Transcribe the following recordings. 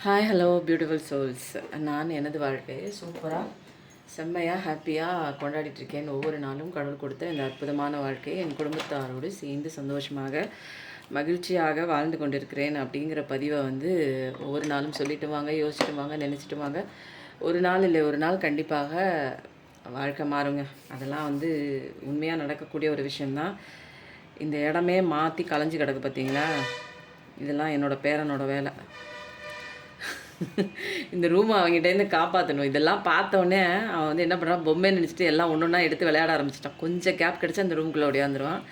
Hi hello beautiful souls. நான் எனது வாழ்க்கையை சூப்பராக செம்மையாக ஹாப்பியாக கொண்டாடிட்டுருக்கேன். ஒவ்வொரு நாளும் கடவுள் கொடுத்த இந்த அற்புதமான வாழ்க்கையை என் குடும்பத்தாரோடு சேர்ந்து சந்தோஷமாக மகிழ்ச்சியாக வாழ்ந்து கொண்டிருக்கிறேன் அப்படிங்கிற பதிவை ஒவ்வொரு நாளும் சொல்லிட்டு வாங்க, யோசிச்சுட்டு வாங்க, நினச்சிட்டு வாங்க. ஒரு நாள் இல்லை ஒரு நாள் கண்டிப்பாக வாழ்க்கை மாறுங்க. அதெல்லாம் உண்மையாக நடக்கக்கூடிய ஒரு விஷயந்தான். இந்த இடமே மாற்றி கலைஞ்சி கிடக்கு பார்த்தீங்களா? இதெல்லாம் என்னோடய பேரனோட வேலை. இந்த ரூமை அவங்ககிட்டேருந்து காப்பாற்றணும். இதெல்லாம் பார்த்தோன்னே அவன் என்ன பண்ணுறான், பொம்மை நினச்சிட்டு எல்லாம் ஒன்று ஒன்றா எடுத்து விளையாட ஆரம்பிச்சிட்டான். கொஞ்சம் கேப் கிடச்சி அந்த ரூம்குள்ளே ஓடியாந்துருவான்.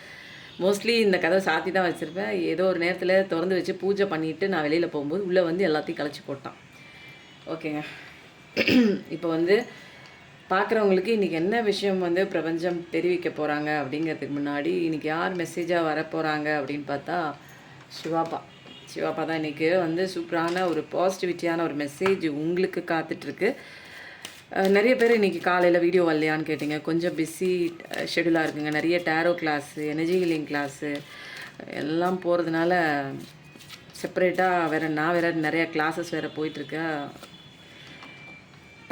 மோஸ்ட்லி இந்த கதவை சாத்தி தான் வச்சுருப்பேன். ஏதோ ஒரு நேரத்தில் திறந்து வச்சு பூஜை பண்ணிவிட்டு நான் வெளியில் போகும்போது உள்ளே எல்லாத்தையும் கலைச்சி போட்டான். ஓகேங்க. இப்போ பார்க்குறவங்களுக்கு இன்றைக்கி என்ன விஷயம் பிரபஞ்சம் தெரிவிக்க போகிறாங்க அப்படிங்கிறதுக்கு முன்னாடி இன்றைக்கி யார் மெசேஜாக வரப்போகிறாங்க அப்படின்னு பார்த்தா சிவாப்பா தான் இன்றைக்கி சூப்பரான ஒரு பாசிட்டிவிட்டியான ஒரு மெசேஜ் உங்களுக்கு காத்துட்ருக்கு. நிறைய பேர் இன்றைக்கி காலையில் வீடியோ வரலையான்னு கேட்டிங்க. கொஞ்சம் பிஸி ஷெடியூலாக இருக்குங்க. நிறைய tarot class, energy healing class எல்லாம் போகிறதுனால செப்பரேட்டாக நான் நிறையா கிளாஸஸ் வேறு போயிட்டுருக்கேன்.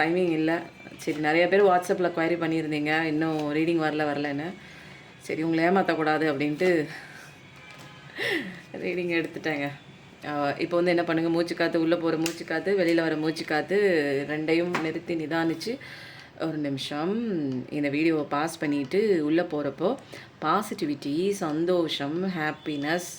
டைமிங் இல்லை. சரி, நிறைய பேர் வாட்ஸ்அப்பில் குவைரி பண்ணியிருந்தீங்க, இன்னும் ரீடிங் வரலன்னு. சரி, உங்களை ஏமாற்றக்கூடாது அப்படின்ட்டு ரீடிங் எடுத்துட்டேங்க. இப்போ என்ன பண்ணுங்கள், மூச்சுக்காற்று உள்ளே போகிற மூச்சுக்காற்று, வெளியில் வர மூச்சுக்காற்று ரெண்டையும் நிறுத்தி நிதானித்து ஒரு நிமிஷம் இந்த வீடியோவை பாஸ் பண்ணிவிட்டு உள்ளே போகிறப்போ பாசிட்டிவிட்டி, சந்தோஷம், ஹாப்பினஸ்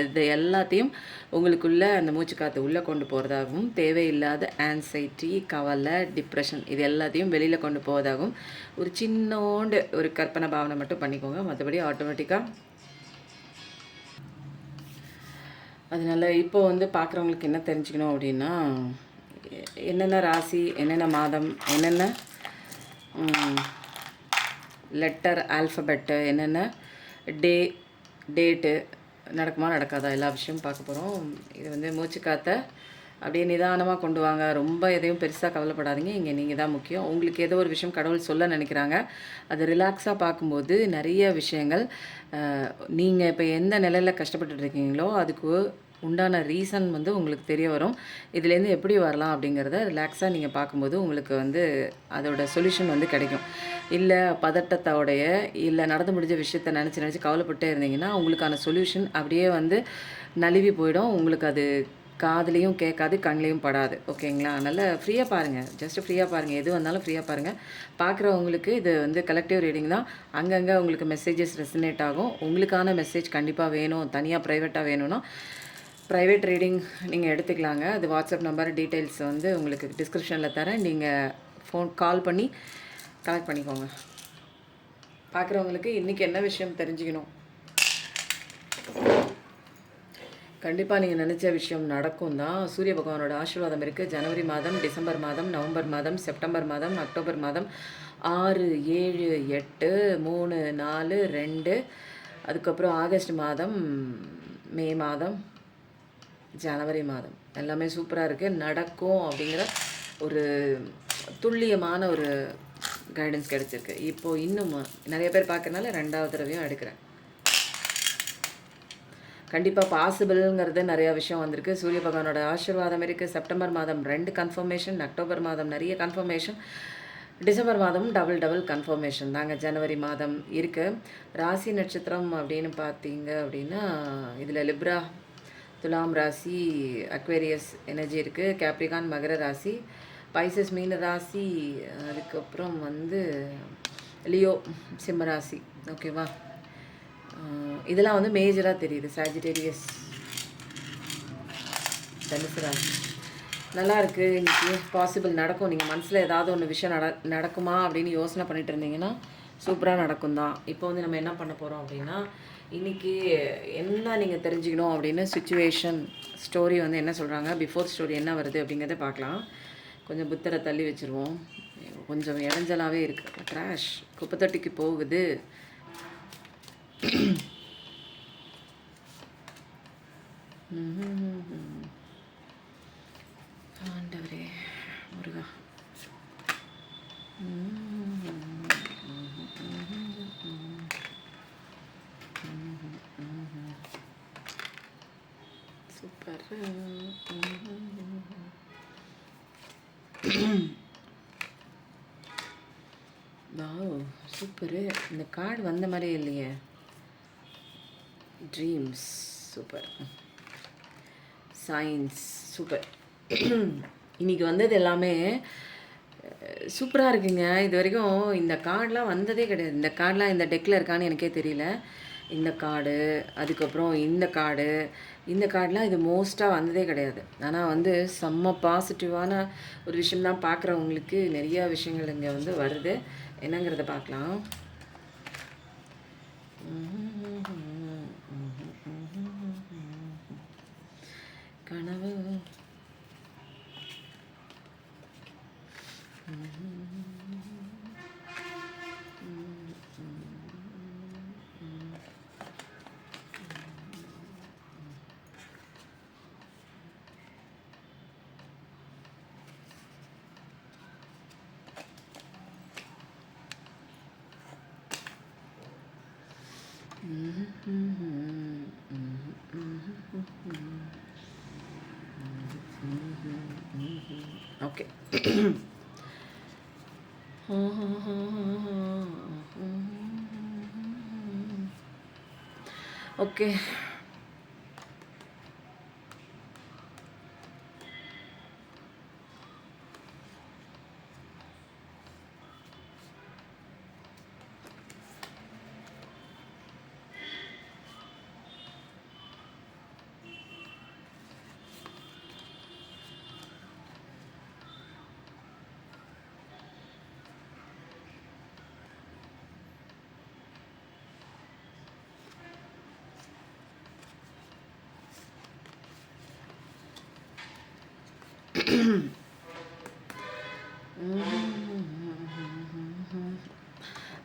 இது எல்லாத்தையும் உங்களுக்குள்ளே அந்த மூச்சுக்காற்று உள்ளே கொண்டு போகிறதாகவும், தேவையில்லாத ஆன்சைட்டி, கவலை, டிப்ரெஷன் இது எல்லாத்தையும் வெளியில் கொண்டு போவதாகவும் ஒரு சின்னோண்டு ஒரு கற்பனை பாவனை மட்டும் பண்ணிக்கோங்க. மற்றபடி ஆட்டோமேட்டிக்காக அதனால் இப்போ பார்க்குறவங்களுக்கு என்ன தெரிஞ்சுக்கணும் அப்படின்னா, என்னென்ன ராசி, என்னென்ன மாதம், என்னென்ன லெட்டர் ஆல்ஃபபெட்டு, என்னென்ன டேட்டு நடக்குமா நடக்காதா எல்லா விஷயமும் பார்க்க போகிறோம். இது மூச்சுக்காற்றை அப்படியே நிதானமாக கொண்டு வாங்க. ரொம்ப எதையும் பெருசாக கவலைப்படாதீங்க. இங்கே நீங்கள் தான் முக்கியம். உங்களுக்கு ஏதோ ஒரு விஷயம் கடவுள் சொல்ல நினைக்கிறாங்க. அது ரிலாக்ஸாக பார்க்கும்போது நிறைய விஷயங்கள் நீங்கள் இப்போ எந்த நிலையில் கஷ்டப்பட்டுட்டு இருக்கீங்களோ அதுக்கு உண்டான ரீசன் உங்களுக்கு தெரிய வரும். இதுலேருந்து எப்படி வரலாம் அப்படிங்கிறத ரிலாக்ஸாக நீங்கள் பார்க்கும்போது உங்களுக்கு அதோட சொல்யூஷன் கிடைக்கும். இல்லை பதட்டத்தோடைய இல்லை நடந்து முடிஞ்ச விஷயத்தை நினச்சி கவலைப்பட்டே இருந்தீங்கன்னா உங்களுக்கான சொல்யூஷன் அப்படியே நழுவி போயிடும். உங்களுக்கு அது காதுலேயும் கேட்காது, கண்லேயும் படாது. ஓகேங்களா? அதனால் ஃப்ரீயாக பாருங்கள். ஜஸ்ட்டு ஃப்ரீயாக பாருங்கள். எது வந்தாலும் ஃப்ரீயாக பாருங்கள். பார்க்குறவங்களுக்கு இது கலெக்டிவ் ரீடிங் தான். அங்கங்கே உங்களுக்கு மெசேஜஸ் ரெசனேட் ஆகும். உங்களுக்கான மெசேஜ் கண்டிப்பாக வேணும், தனியாக ப்ரைவேட்டாக வேணும்னா ப்ரைவேட் ரீடிங் நீங்கள் எடுத்துக்கலாங்க. அது வாட்ஸ்அப் நம்பர் டீட்டெயில்ஸ் உங்களுக்கு டிஸ்கிரிப்ஷனில் தரேன். நீங்கள் கால் பண்ணி கனெக்ட் பண்ணிக்கோங்க. பார்க்குறவங்களுக்கு இன்றைக்கி என்ன விஷயம் தெரிஞ்சுக்கணும், கண்டிப்பாக நீங்கள் நினச்ச விஷயம் நடக்கும் தான். சூரிய பகவானோட ஆசீர்வாதம் இருக்குது. ஜனவரி மாதம், டிசம்பர் மாதம், நவம்பர் மாதம், செப்டம்பர் மாதம், அக்டோபர் மாதம் 6, 7, 8, 3, 4, 2, அதுக்கப்புறம் ஆகஸ்ட் மாதம், மே மாதம், ஜனவரி மாதம் எல்லாமே சூப்பராக இருக்குது. நடக்கும் அப்படிங்கிற ஒரு துல்லியமான ஒரு கைடன்ஸ் கிடச்சிருக்கு. இப்போது இன்னும் நிறைய பேர் பார்க்கறனால 2வது தடவையும் எடுக்கிறேன். கண்டிப்பாக பாசிபிள்ங்கிறது நிறையா விஷயம் வந்திருக்கு. சூரிய பகவானோட ஆசீர்வாதம் இருக்குது. செப்டம்பர் மாதம் 2 கன்ஃபர்மேஷன், அக்டோபர் மாதம் நிறைய கன்ஃபர்மேஷன், டிசம்பர் மாதமும் டபுள் கன்ஃபர்மேஷன் தாங்க. ஜனவரி மாதம் இருக்குது. ராசி நட்சத்திரம் அப்படின்னு பார்த்தீங்க அப்படின்னா இதில் லிப்ரா, துலாம் ராசி, அக்வேரியஸ் எனர்ஜி இருக்குது. கேப்ரிகான் மகர ராசி, பைசஸ் மீன ராசி, அதுக்கப்புறம் லியோ சிம்ம ராசி. ஓகேவா? இதெல்லாம் மேஜராக தெரியுது. சாஜிடேரியஸ், தனுசு ராசி நல்லா இருக்குது. இன்றைக்கி பாசிபிள் நடக்கும். நீங்கள் மனசில் ஏதாவது ஒன்று விஷயம் நடக்குமா அப்படின்னு யோசனை பண்ணிட்டு இருந்தீங்கன்னா சூப்பராக நடக்கும் தான். இப்போ நம்ம என்ன பண்ண போகிறோம் அப்படின்னா, இன்றைக்கி என்ன நீங்கள் தெரிஞ்சுக்கணும் அப்படின்னு சுச்சுவேஷன் ஸ்டோரி என்ன சொல்கிறாங்க, பிஃபோர் ஸ்டோரி என்ன வருது அப்படிங்கிறத பார்க்கலாம். கொஞ்சம் புத்தரை தள்ளி வச்சுருவோம். கொஞ்சம் இடைஞ்சலாகவே இருக்குது. ட்ராஷ் குப்பைத்தொட்டிக்கு போகுது. ஆண்டவரே முருகா. சூப்பர். Wow super. இந்த கார்டு வந்த மாதிரியே இல்லையே. Dreams super. Science super. இன்றைக்கி வந்தது எல்லாமே சூப்பராக இருக்குங்க. இது வரைக்கும் இந்த கார்டெலாம் வந்ததே கிடையாது. இந்த கார்டெலாம் இந்த டெக்கில் இருக்கான்னு எனக்கே தெரியல. இந்த கார்டு, அதுக்கப்புறம் இந்த கார்டெலாம் இது மோஸ்ட்டாக வந்ததே கிடையாது. ஆனால் வந்து செம்ம பாசிட்டிவான ஒரு விஷயம்தான். பார்க்குறவங்களுக்கு நிறையா விஷயங்கள் இங்கே வந்து வருது. என்னங்கிறத பார்க்கலாம். கனவு ஓகே. ஓகே.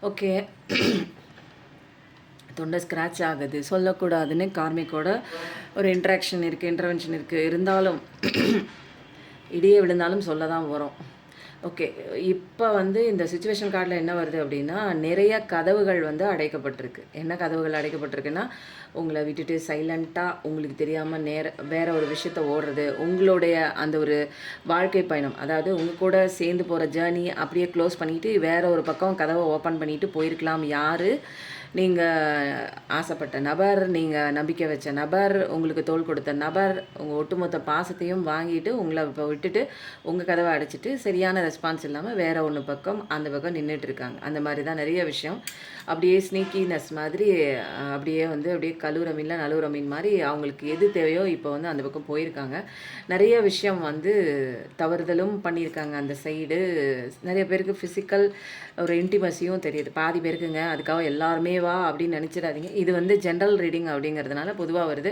ஓகே. தொண்டை ஸ்க்ராட்ச் ஆகுது, சொல்லக்கூடாதுன்னு கார்மிக்கோட ஒரு இன்ட்ராக்ஷன் இருக்குது, இன்டர்வென்ஷன் இருக்குது. இருந்தாலும் இடியே விழுந்தாலும் சொல்ல தான் வரும். ஓகே. இப்போ வந்து இந்த சிச்சுவேஷன் கார்டில் என்ன வருது அப்படின்னா, நிறைய கதவுகள் வந்து அடைக்கப்பட்டிருக்கு. என்ன கதவுகள் அடைக்கப்பட்டிருக்குன்னா, உங்களை விட்டுட்டு சைலண்ட்டாக உங்களுக்கு தெரியாமல் வேற ஒரு விஷயத்த ஓடுறது, உங்களுடைய அந்த ஒரு வாழ்க்கை பயணம், அதாவது உங்கள் கூட சேர்ந்து போகிற ஜேர்னி அப்படியே க்ளோஸ் பண்ணிவிட்டு வேற ஒரு பக்கம் கதவை ஓப்பன் பண்ணிவிட்டு போயிருக்கலாம். யார் நீங்கள் ஆசைப்பட்ட நபர், நீங்கள் நம்பிக்கை வச்ச நபர், உங்களுக்கு தோள் கொடுத்த நபர், உங்கள் ஒட்டுமொத்த பாசத்தையும் வாங்கிட்டு உங்களை இப்போ விட்டுட்டு உங்கள் கதவை அடைச்சிட்டு சரியான ரெஸ்பான்ஸ் இல்லாமல் வேற ஒன்று பக்கம் அந்த பக்கம் நின்றுட்டு இருக்காங்க. அந்த மாதிரி தான் நிறைய விஷயம். அப்படியே ஸ்னீக்கினஸ் மாதிரி அப்படியே வந்து அப்படியே கழுவுற மீனில் நழுவுற மீன் மாதிரி அவங்களுக்கு எது தேவையோ இப்போ வந்து அந்த பக்கம் போயிருக்காங்க. நிறைய விஷயம் வந்து தவறுதலும் பண்ணியிருக்காங்க அந்த சைடு. நிறைய பேருக்கு ஃபிசிக்கல் ஒரு இன்டிமசியும் தெரியுது. பாதி பேருக்குங்க. அதுக்காக எல்லாருமே வா அப்படின்னு நினச்சிடாதீங்க. இது வந்து ஜென்ரல் ரீடிங் அப்படிங்கிறதுனால பொதுவாக வருது.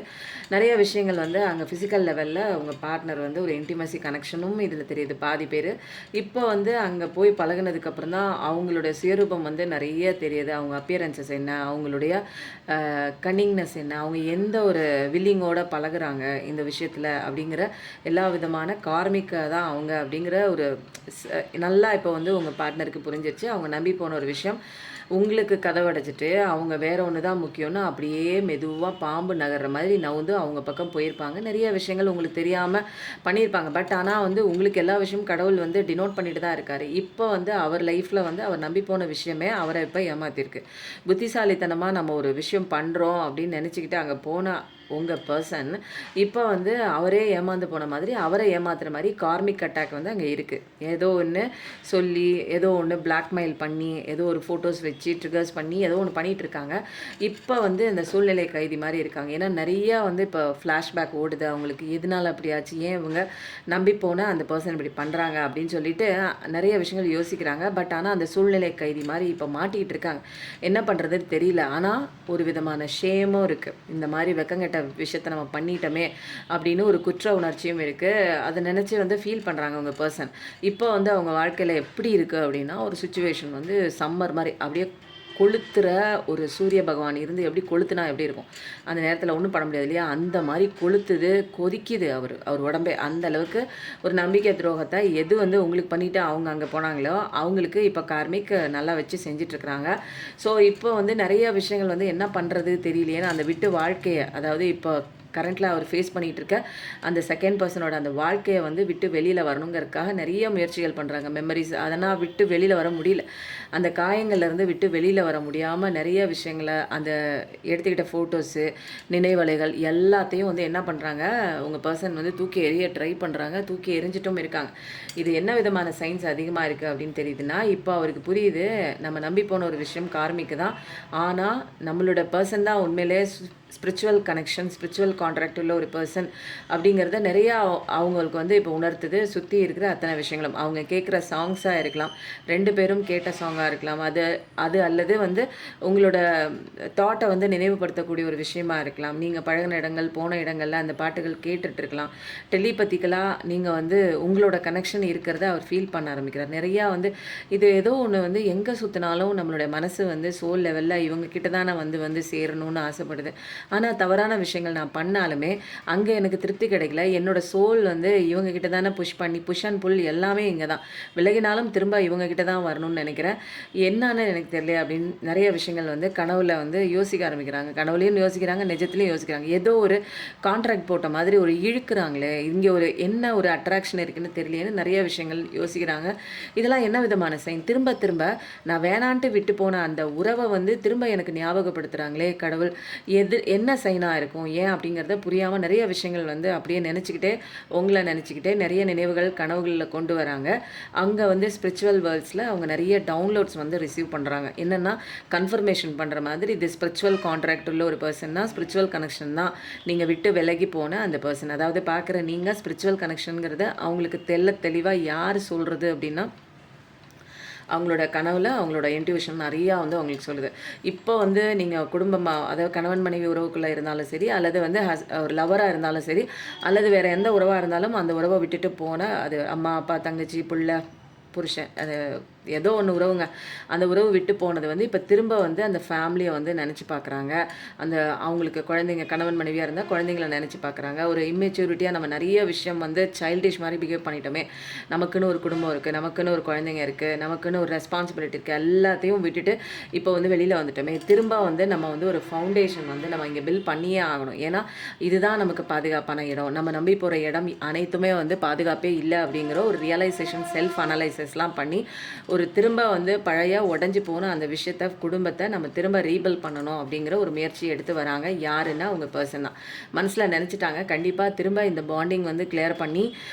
நிறைய விஷயங்கள் வந்து அங்கே ஃபிசிக்கல் லெவலில் உங்கள் பார்ட்னர் வந்து ஒரு இன்டிமசி கனெக்ஷனும் இதில் தெரியுது பாதி பேர். இப்போ வந்து அங்கே போய் பழகினதுக்கப்புறம் தான் அவங்களுடைய சுயரூபம் வந்து நிறைய தெரியுது. அவங்க அப்பியரன்சஸ் என்ன, அவங்களுடைய கன்னிங்னஸ் என்ன, அவங்க எந்த ஒரு வில்லிங்கோட பழகுறாங்க இந்த விஷயத்தில் அப்படிங்கிற எல்லா விதமான கார்மிக்காக தான் அவங்க அப்படிங்கிற ஒரு நல்லா இப்போ வந்து உங்கள் பார்ட்னருக்கு புரிஞ்சிருச்சு. அவங்க நம்பி போன ஒரு விஷயம் உங்களுக்கு கதவடைச்சிட்டு அவங்க வேற ஒன்று தான் முக்கியம்னு அப்படியே மெதுவாக பாம்பு நகர்ற மாதிரி நவுந்து அவங்க பக்கம் போயிருப்பாங்க. நிறைய விஷயங்கள் உங்களுக்கு தெரியாமல் பண்ணியிருப்பாங்க. பட் ஆனால் வந்து உங்களுக்கு எல்லா விஷயமும் கடவுள் வந்து டினோட் பண்ணிட்டு தான் இருக்கார். இப்போ வந்து அவர் லைஃப்பில் வந்து அவர் நம்பி போன விஷயமே அவரை இப்போ ஏமாத்திருக்கு. புத்திசாலித்தனமாக நம்ம ஒரு விஷயம் பண்ணுறோம் அப்படின்னு நினச்சிக்கிட்டு அங்கே போனால் உங்கள் பர்சன் இப்போ வந்து அவரே ஏமாந்து போன மாதிரி அவரை ஏமாத்துற மாதிரி கார்மிக் அட்டாக் வந்து அங்கே இருக்குது. ஏதோ ஒன்று சொல்லி ஏதோ ஒன்று பிளாக்மெயில் பண்ணி ஏதோ ஒரு ஃபோட்டோஸ் வச்சு ட்ரிகர்ஸ் பண்ணி ஏதோ ஒன்று பண்ணிகிட்டு இருக்காங்க. இப்போ வந்து இந்த சூழ்நிலை கைதி மாதிரி இருக்காங்க. ஏன்னா நிறையா வந்து இப்போ ஃப்ளாஷ்பேக் ஓடுது அவங்களுக்கு. எதனால் அப்படியாச்சு, ஏன் இவங்க நம்பி போனால் அந்த பர்சன் இப்படி பண்ணுறாங்க அப்படின்னு சொல்லிட்டு நிறைய விஷயங்கள் யோசிக்கிறாங்க. பட் ஆனால் அந்த சூழ்நிலை கைதி மாதிரி இப்போ மாட்டிக்கிட்டு இருக்காங்க. என்ன பண்ணுறதுன்னு தெரியல. ஆனால் ஒரு விதமான ஷேமும் இருக்குது. இந்த மாதிரி வெக்கங்கட்ட விஷயத்தை நம்ம பண்ணிட்டோமே அப்படின்னு ஒரு குற்ற உணர்ச்சியும் இருக்குது. அதை நினச்சி வந்து ஃபீல் பண்ணுறாங்க அவங்க பர்சன். இப்போ வந்து அவங்க வாழ்க்கையில் எப்படி இருக்குது அப்படின்னா, ஒரு சுச்சுவேஷன் வந்து சம்மர் மாதிரி அப்படியே கொளுத்துற ஒரு சூரிய பகவான் இருந்து எப்படி கொளுத்துனா எப்படி இருக்கும், அந்த நேரத்தில் ஒன்றும் பண்ண முடியாது இல்லையா, அந்த மாதிரி கொளுத்துது, கொதிக்குது அவர் உடம்பே. அந்த அளவுக்கு ஒரு நம்பிக்கை துரோகத்தை எது வந்து உங்களுக்கு பண்ணிவிட்டு அவங்க அங்கே போனாங்களோ அவங்களுக்கு இப்போ கார்மிக் நல்லா வச்சு செஞ்சிட்ருக்குறாங்க. ஸோ இப்போ வந்து நிறைய விஷயங்கள் வந்து என்ன பண்ணுறது தெரியலையேன்னு அந்த விட்டு வாழ்க்கையை, அதாவது இப்போ கரண்ட்டில் அவர் ஃபேஸ் பண்ணிகிட்டு இருக்க அந்த செகண்ட் பர்சனோட அந்த வாழ்க்கையை வந்து விட்டு வெளியில் வரணுங்கிறதுக்காக நிறைய முயற்சிகள் பண்ணுறாங்க. மெமரிஸ் அதெல்லாம் விட்டு வெளியில் வர முடியல. அந்த காயங்கள்லேருந்து விட்டு வெளியில் வர முடியாமல் நிறைய விஷயங்களை அந்த எடுத்துக்கிட்ட ஃபோட்டோஸு நினைவலைகள் எல்லாத்தையும் வந்து என்ன பண்ணுறாங்க, உங்கள் பர்சன் வந்து தூக்கி எறிய ட்ரை பண்ணுறாங்க. தூக்கி எரிஞ்சிட்டும் இருக்காங்க. இது என்ன விதமான சயின்ஸ் அதிகமாக இருக்குது அப்படின்னு தெரியுதுன்னா, இப்போ அவருக்கு புரியுது நம்ம நம்பி போன ஒரு விஷயம் கார்மிக்கு தான். ஆனால் நம்மளோட பர்சன் தான் உண்மையிலே ஸ்பிரிச்சுவல் கனெக்ஷன், ஸ்பிரிச்சுவல் கான்ட்ராக்ட் உள்ள ஒரு பர்சன் அப்படிங்கிறத நிறையா அவங்களுக்கு வந்து இப்போ உணர்த்துது. சுற்றி இருக்கிற அத்தனை விஷயங்களும் அவங்க கேட்குற சாங்ஸாக இருக்கலாம், 2 பேரும் கேட்ட சாங்காக இருக்கலாம், அது அல்லது வந்து உங்களோட தாட்டை வந்து நினைவுபடுத்தக்கூடிய ஒரு விஷயமா இருக்கலாம். நீங்கள் பழகின இடங்கள், போன இடங்களில் அந்த பாட்டுகள் கேட்டுட்டு இருக்கலாம். டெலிபத்திக்கலாக நீங்கள் வந்து உங்களோட கனெக்ஷன் இருக்கிறத அவர் ஃபீல் பண்ண ஆரம்பிக்கிறார். நிறையா வந்து இது ஏதோ ஒன்று வந்து எங்கே சுற்றினாலும் நம்மளுடைய மனசு வந்து சோல் லெவலில் இவங்க கிட்ட தான் நான் வந்து சேரணும்னு ஆசைப்படுது. ஆனால் தவறான விஷயங்கள் நான் பண்ணாலுமே அங்கே எனக்கு திருப்தி கிடைக்கல. என்னோடய சோல் வந்து இவங்க கிட்ட தானே புஷ் அண்ட் புல் எல்லாமே இங்கே தான். விலகினாலும் திரும்ப இவங்க கிட்ட தான் வரணும்னு நினைக்கிறேன். என்னன்னு எனக்கு தெரியல அப்படின்னு நிறைய விஷயங்கள் வந்து கனவுல வந்து யோசிக்க ஆரம்பிக்கிறாங்க. கனவுலையும் யோசிக்கிறாங்க, நிஜத்துலையும் யோசிக்கிறாங்க. ஏதோ ஒரு கான்ட்ராக்ட் போட்ட மாதிரி ஒரு இழுக்கிறாங்களே, இங்கே ஒரு என்ன ஒரு அட்ராக்ஷன் இருக்குன்னு தெரியலேன்னு நிறைய விஷயங்கள் யோசிக்கிறாங்க. இதெல்லாம் என்ன விதமான சைன்? திரும்ப திரும்ப நான் வேணான்ட்டு விட்டு போன அந்த உறவை வந்து திரும்ப எனக்கு ஞாபகப்படுத்துகிறாங்களே கடவுள், என்ன சைனாக இருக்கும், ஏன் அப்படிங்கிறத புரியாமல் நிறைய விஷயங்கள் வந்து அப்படியே நினச்சிக்கிட்டே உங்களை நினச்சிக்கிட்டே நிறைய நினைவுகள் கனவுகளில் கொண்டு வராங்க. அங்கே வந்து ஸ்பிரிச்சுவல் வேர்ல்ட்ஸில் அவங்க நிறைய டவுன்லோட்ஸ் வந்து ரிசீவ் பண்ணுறாங்க. என்னென்னா கன்ஃபர்மேஷன் பண்ணுற மாதிரி இது ஸ்பிரிச்சுவல் கான்ட்ராக்ட் உள்ள ஒரு பர்சன் தான், ஸ்பிரிச்சுவல் கனெக்ஷன் தான் நீங்கள் விட்டு விலகி போன அந்த பர்சன். அதாவது பார்க்குற நீங்கள் ஸ்பிரிச்சுவல் கனெக்ஷனுங்கிறத அவங்களுக்கு தெளிவாக யார் சொல்கிறது அப்படின்னா, அவங்களோட கனவில் அவங்களோட இன்ட்யூஷன் நிறையா வந்து அவங்களுக்கு சொல்லுது. இப்போ வந்து நீங்கள் குடும்பமாக, அதாவது கணவன் மனைவி உறவுக்குள்ளே இருந்தாலும் சரி, அல்லது வந்து ஒரு லவராக இருந்தாலும் சரி, அல்லது வேறு எந்த உறவாக இருந்தாலும் அந்த உறவை விட்டுட்டு போன அது அம்மா அப்பா தங்கச்சி பிள்ளை புருஷன், அது ஏதோ ஒன்று உறவுங்க, அந்த உறவு விட்டு போனது வந்து இப்போ திரும்ப வந்து அந்த ஃபேமிலியை வந்து நினச்சி பார்க்குறாங்க. அந்த அவங்களுக்கு குழந்தைங்க, கணவன் மனைவியாக இருந்தால் குழந்தைங்கள நினச்சி பார்க்குறாங்க. ஒரு இம்மெச்சூரிட்டியாக நம்ம நிறைய விஷயம் வந்து சைல்டிஷ் மாதிரி பிஹேவ் பண்ணிட்டோமே, நமக்குன்னு ஒரு குடும்பம் இருக்குது, நமக்குன்னு ஒரு குழந்தைங்க இருக்குது, நமக்குன்னு ஒரு ரெஸ்பான்சிபிலிட்டி இருக்குது, எல்லாத்தையும் விட்டுட்டு இப்போ வந்து வெளியில் வந்துட்டோமே, திரும்ப வந்து நம்ம வந்து ஒரு ஃபவுண்டேஷன் வந்து நம்ம இங்கே பில்ட் பண்ணியே ஆகணும். ஏன்னா இதுதான் நமக்கு பாதுகாப்பான இடம், நம்ம நம்பி போகிற இடம் அனைத்துமே வந்து பாதுகாப்பே இல்லை அப்படிங்கிற ஒரு ரியலைசேஷன், செல்ஃப் அனலைசிஸ்லாம் பண்ணி ஒரு திரும்ப வந்து பழைய உடஞ்சி போன அந்த விஷயத்தை, குடும்பத்தை நம்ம திரும்ப ரீபில் பண்ணணும் அப்படிங்கிற ஒரு முயற்சி எடுத்து வராங்க. யாருன்னா உங்கள் பர்சன் தான். மனசில் நினச்சிட்டாங்க கண்டிப்பாக திரும்ப இந்த பாண்டிங் வந்து கிளியர் பண்ணி,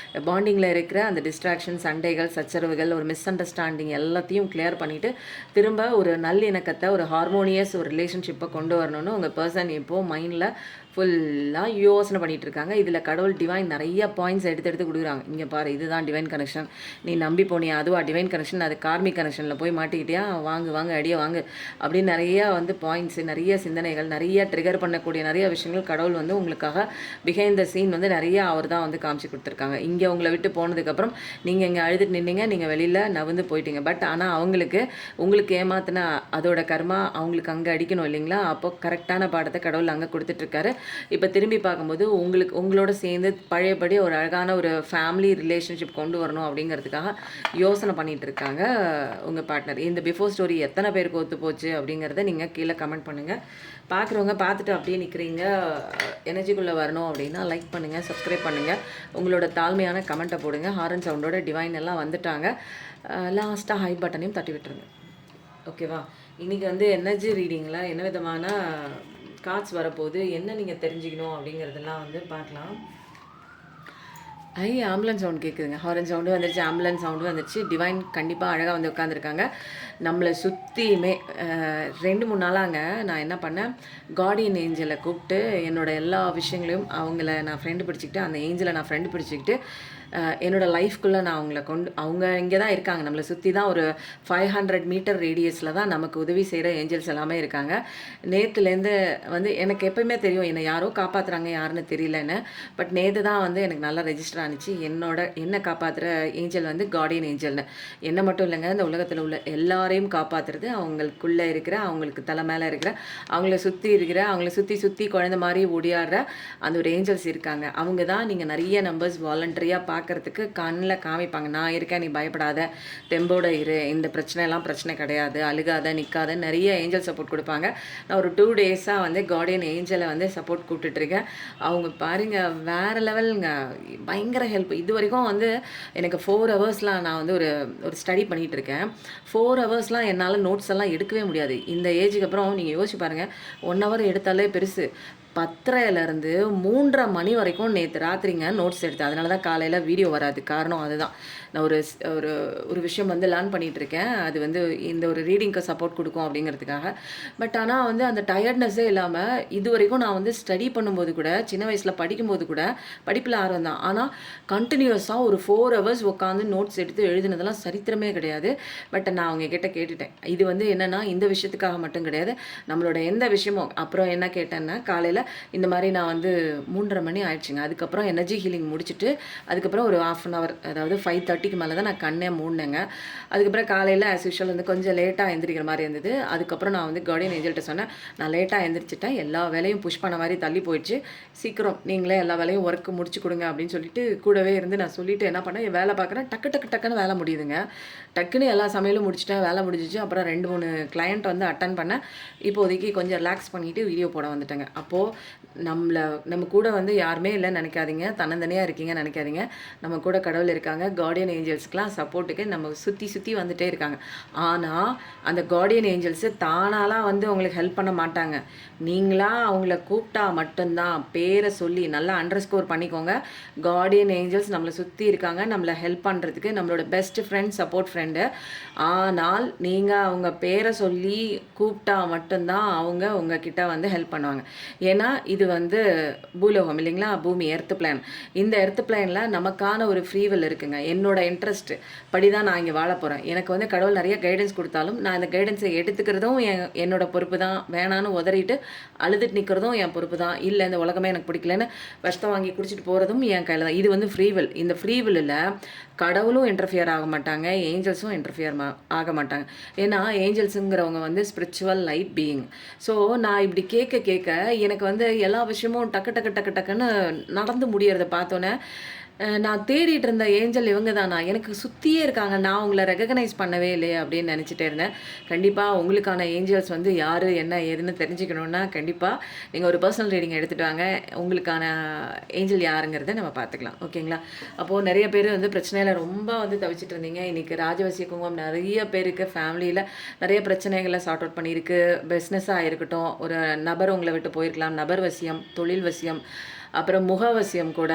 பாண்டிங்கில் இருக்கிற அந்த டிஸ்ட்ராக்ஷன், சண்டைகள், சச்சரவுகள், ஒரு மிஸ் அண்டர்ஸ்டாண்டிங் எல்லாத்தையும் கிளியர் பண்ணிவிட்டு திரும்ப ஒரு நல்லிணக்கத்தை, ஒரு ஹார்மோனியஸ் ஒரு ரிலேஷன்ஷிப்பை கொண்டு வரணும்னு உங்கள் பர்சன் இப்போது மைண்டில் ஃபுல்லாக யோசனை பண்ணிகிட்டு இருக்காங்க. இதில் கடவுள் டிவைன் நிறைய பாயிண்ட்ஸ் எடுத்து கொடுக்குறாங்க. இங்கே பாரு, இதுதான் டிவைன் கனெக்ஷன், நீ நம்பி போனியா, அதுவா டிவைன் கனெக்ஷன், அது கார்மிக் கனெக்ஷனில் போய் மாட்டிக்கிட்டியா, வாங்கு அடியே வாங்கு அப்படின்னு நிறையா வந்து பாயிண்ட்ஸு, நிறைய சிந்தனைகள், நிறைய ட்ரிகர் பண்ணக்கூடிய நிறைய விஷயங்கள் கடவுள் வந்து உங்களுக்காக பிஹைண்ட் த சீன் வந்து நிறையா அவர் தான் வந்து காமிச்சு கொடுத்துருக்காங்க. இங்கே உங்களை விட்டு போனதுக்கப்புறம் நீங்கள் இங்கே அழுதுட்டு நின்னீங்க, நீங்கள் வெளியில் நவுந்து போயிட்டீங்க. பட் ஆனால் உங்களுக்கு ஏமாத்தின அதோட கர்மா அவங்களுக்கு அங்கே அடிக்கணும் இல்லைங்களா? அப்போ கரெக்டான பாடத்தை கடவுள் அங்கே கொடுத்துட்ருக்காரு. இப்போ திரும்பி பார்க்கும்போது உங்களோட சேர்ந்து பழையபடி ஒரு அழகான ஒரு ஃபேமிலி ரிலேஷன்ஷிப் கொண்டு வரணும் அப்படிங்கிறதுக்காக யோசனை பண்ணிகிட்டு இருக்காங்க உங்கள் பார்ட்னர். இந்த பிஃபோர் ஸ்டோரி எத்தனை பேருக்கு ஒத்து போச்சு அப்படிங்கிறத நீங்கள் கீழே கமெண்ட் பண்ணுங்கள். பார்க்குறவங்க பார்த்துட்டு அப்படியே நிற்கிறீங்க, எனர்ஜிக்குள்ளே வரணும் அப்படின்னா லைக் பண்ணுங்கள், சப்ஸ்கிரைப் பண்ணுங்கள், உங்களோட தாழ்மையான கமெண்ட்டை போடுங்க. ஹாரன் சவுண்டோட டிவைன் எல்லாம் வந்துட்டாங்க. லாஸ்ட்டாக ஹை பட்டனையும் தட்டி விட்டுருங்க. ஓகேவா? இன்றைக்கி வந்து எனர்ஜி ரீடிங்கில் என்ன விதமான கார்ட்ஸ் வரப்போகுது, என்ன நீங்கள் தெரிஞ்சுக்கணும் அப்படிங்கிறதெல்லாம் வந்து பார்க்கலாம். ஆம்புலன்ஸ் சவுண்ட் கேட்குதுங்க. ஹாரன் சவுண்டும் வந்துருச்சு, ஆம்புலன்ஸ் சவுண்டும் வந்துருச்சு. டிவைன் கண்டிப்பாக அழகாக வந்து உட்காந்துருக்காங்க. நம்மளை சுற்றியுமே 2-3 நாளாங்க நான் என்ன பண்ணேன், கார்டியன் ஏஞ்சலை கூப்பிட்டு என்னோடய எல்லா விஷயங்களையும் அவங்கள நான் ஃப்ரெண்டு பிடிச்சிக்கிட்டு, அந்த ஏஞ்சலை நான் ஃப்ரெண்டு பிடிச்சிக்கிட்டு என்னோடய லைஃப்குள்ளே நான் அவங்க இங்கே தான் இருக்காங்க. நம்மளை சுற்றி தான் ஒரு 500 மீட்டர் ரேடியஸில் தான் நமக்கு உதவி செய்கிற ஏஞ்சல்ஸ் எல்லாமே இருக்காங்க. நேற்றுலேருந்து வந்து எனக்கு எப்போயுமே தெரியும் என்னை யாரோ காப்பாற்றுறாங்க, யாருன்னு தெரியலன்னு. பட் நேற்று தான் வந்து எனக்கு நல்லா ரெஜிஸ்டர் அனுப்பிச்சு என்னை காப்பாற்றுற ஏஞ்சல் வந்து கார்டியன் ஏஞ்சல்னு. என்ன மட்டும் இல்லைங்க, இந்த உலகத்தில் உள்ள எல்லாரையும் காப்பாற்றுறது, அவங்களுக்குள்ளே இருக்கிற, அவங்களுக்கு தலை மேலே இருக்கிற, அவங்கள சுற்றி சுற்றி குழந்த மாதிரி ஓடியாடுற அந்த ஒரு ஏஞ்சல்ஸ் இருக்காங்க. அவங்க தான் நீங்கள் நிறைய நம்பர்ஸ் வாலண்டரியாக பார்க்குறதுக்கு கண்ணில் காமிப்பாங்க. நான் இருக்கேன், நீ பயப்படாத, தெம்போட இரு, இந்த பிரச்சனை கிடையாது, அழுகாத நிற்காத, நிறைய ஏஞ்சல் சப்போர்ட் கொடுப்பாங்க. நான் ஒரு 2 டேஸாக வந்து கார்டியன் ஏஞ்சலை வந்து சப்போர்ட் கூப்பிட்டுட்ருக்கேன். அவங்க பாருங்கள் வேறு லெவலுங்க, பயங்கர ஹெல்ப். இது வரைக்கும் வந்து எனக்கு 4 ஹவர்ஸ்லாம் நான் வந்து ஒரு ஸ்டடி பண்ணிகிட்ருக்கேன். 4 ஹவர்ஸ்லாம் என்னால் நோட்ஸ் எல்லாம் எடுக்கவே முடியாது. இந்த ஏஜுக்கு அப்புறம் நீங்கள் யோசிச்சு பாருங்கள், 1 ஹவர் எடுத்தாலே பெருசு. 10:30லேருந்து 3:30 மணி வரைக்கும் நேற்று ராத்திரிங்க நோட்ஸ் எடுத்தேன். அதனால தான் காலையில் வீடியோ வராது. காரணம் அதுதான். நான் ஒரு ஒரு ஒரு விஷயம் வந்து லேர்ன் பண்ணிகிட்ருக்கேன். அது வந்து இந்த ஒரு ரீடிங்க்கு சப்போர்ட் கொடுக்கும் அப்படிங்கிறதுக்காக. பட் ஆனால் வந்து அந்த டயர்ட்னஸ்ஸே இல்லாமல் இது வரைக்கும் நான் வந்து ஸ்டடி பண்ணும்போது கூட, சின்ன வயசில் படிக்கும்போது கூட படிப்பில் ஆர்வம் தான். ஆனால் கண்டினியூஸாக ஒரு 4 ஹவர்ஸ் உட்காந்து நோட்ஸ் எடுத்து எழுதினதெல்லாம் சரித்திரமே கிடையாது. பட் நான் அவங்க கிட்ட கேட்டுட்டேன். இது வந்து என்னென்னா இந்த விஷயத்துக்காக மட்டும் கிடையாது, நம்மளோட எந்த விஷயமும். அப்புறம் என்ன கேட்டேன்னா, காலையில் இந்த மாதிரி நான் வந்து 3:30 மணி ஆயிடுச்சுங்க. அதுக்கப்புறம் எனர்ஜி ஹீலிங் முடிச்சுட்டு அதுக்கப்புறம் ஒரு 1/2 hour, அதாவது 5:30க்கு மேலே தான் நான் கண்ணே மூடினேங்க. அதுக்கப்புறம் காலையில் ஆஸ் யூஷுவல் வந்து கொஞ்சம் லேட்டாக எந்திரிக்கிற மாதிரி இருந்தது. அதுக்கப்புறம் நான் வந்து கார்டியன் ஏஞ்சல்கிட்ட சொன்னேன், நான் லேட்டாக எந்திரிச்சிட்டேன், எல்லா வேலையும் புஷ் பண்ண மாதிரி தள்ளி போயிடுச்சு, சீக்கிரம் நீங்களே எல்லா வேலையும் ஒர்க்கு முடிச்சு கொடுங்க அப்படின்னு சொல்லிட்டு கூடவே இருந்து நான் சொல்லிவிட்டு என்ன பண்ணேன், வேலை பார்க்குறேன். டக்குன்னு வேலை முடியுதுங்க. டக்குன்னு எல்லா சமையலும் முடிச்சுட்டேன், வேலை முடிஞ்சிச்சு. அப்புறம் 2-3 கிளையண்ட் வந்து அட்டன் பண்ணேன். இப்போதைக்கு கொஞ்சம் ரிலாக்ஸ் பண்ணிவிட்டு வீடியோ போட வந்துட்டேங்க. அப்போது நம்ம கூட வந்து யாருமே இல்லைன்னு நினைக்காதீங்க, தன்னந்தனியாக இருக்கீங்கன்னு நினைக்காதீங்க. நம்ம கூட கடவுள் இருக்காங்க. கார்டியன் ஏஞ்சல்ஸ்க்கெலாம் சப்போர்ட்டுக்கு நம்ம சுற்றி வந்துட்டே இருக்காங்க. ஆனால் அந்த கார்டியன் ஏஞ்சல்ஸு தானாலாம் வந்து உங்களுக்கு ஹெல்ப் பண்ண மாட்டாங்க. நீங்களா அவங்கள கூப்பிட்டா மட்டும்தான், பேரை சொல்லி நல்லா அண்டர்ஸ்கோர் பண்ணிக்கோங்க. கார்டியன் ஏஞ்சல்ஸ் நம்மளை சுற்றி இருக்காங்க, நம்மளை ஹெல்ப் பண்ணுறதுக்கு, நம்மளோட பெஸ்ட் ஃப்ரெண்ட், சப்போர்ட் ஃப்ரெண்டு. ஆனால் நீங்கள் அவங்க பேரை சொல்லி கூப்பிட்டா மட்டும்தான் அவங்க உங்ககிட்ட வந்து ஹெல்ப் பண்ணுவாங்க. ஏன்னா இது வந்து பூலோகம் இல்லைங்களா, பூமி, எர்த் பிளான். இந்த எர்த் பிளானில் நமக்கான ஒரு ஃப்ரீவில் இருக்குங்க. என்னோட இன்ட்ரெஸ்ட் படி தான் நான் இங்கே வாழ போகிறேன். எனக்கு வந்து கடவுள் நிறைய கைடன்ஸ் கொடுத்தாலும் நான் அந்த கைடன்ஸை எடுத்துக்கிறதும் என்னோட பொறுப்பு தான். வேணான்னு உதறிட்டு அழுதுட்டு நிற்கிறதும் என் பொறுப்பு தான். இல்லை இந்த உலகமே எனக்கு பிடிக்கலன்னு விஷத்தை வாங்கி குடிச்சிட்டு போகிறதும் என் கையில் தான். இது வந்து ஃப்ரீவில். இந்த ஃப்ரீவில்லில் கடவுளும் இன்டர்ஃபியர் ஆக மாட்டாங்க, ஏஞ்சல்ஸும் இன்டர்ஃபியர் ஆக மாட்டாங்க. ஏன்னா ஏஞ்சல்ஸுங்கிறவங்க வந்து ஸ்பிரிச்சுவல் லைட் பீயிங். ஸோ நான் இப்படி கேட்க எனக்கு வந்து எல்லா விஷயமும் டக்குன்னு நடந்து முடியறத பார்த்தோன்னே நான் தேடிட்டு இருந்த ஏஞ்சல் இவங்க தானா, எனக்கு சுற்றியே இருக்காங்க, நான் உங்களை ரெகக்னைஸ் பண்ணவே இல்லையே அப்படின்னு நினச்சிட்டே இருந்தேன். கண்டிப்பாக உங்களுக்கான ஏஞ்சல்ஸ் வந்து யார் என்ன ஏதுன்னு தெரிஞ்சுக்கணுன்னா கண்டிப்பாக நீங்கள் ஒரு பர்சனல் ரீடிங் எடுத்துகிட்டு வாங்க. உங்களுக்கான ஏஞ்சல் யாருங்கிறத நம்ம பார்த்துக்கலாம். ஓகேங்களா? அப்போது நிறைய பேர் வந்து பிரச்சனையில் ரொம்ப வந்து தவிச்சிட்டு இருந்தீங்க. இன்றைக்கி ராஜவசிய குங்குமம் நிறைய பேருக்கு ஃபேமிலியில் நிறைய பிரச்சனைகளை சார்ட் அவுட் பண்ணியிருக்கு. பிஸ்னஸாக இருக்கட்டும், ஒரு நபர் உங்களை விட்டு போயிருக்கலாம், நபர் வசியம், தொழில் வசியம், அப்புறம் முகவசியம் கூட,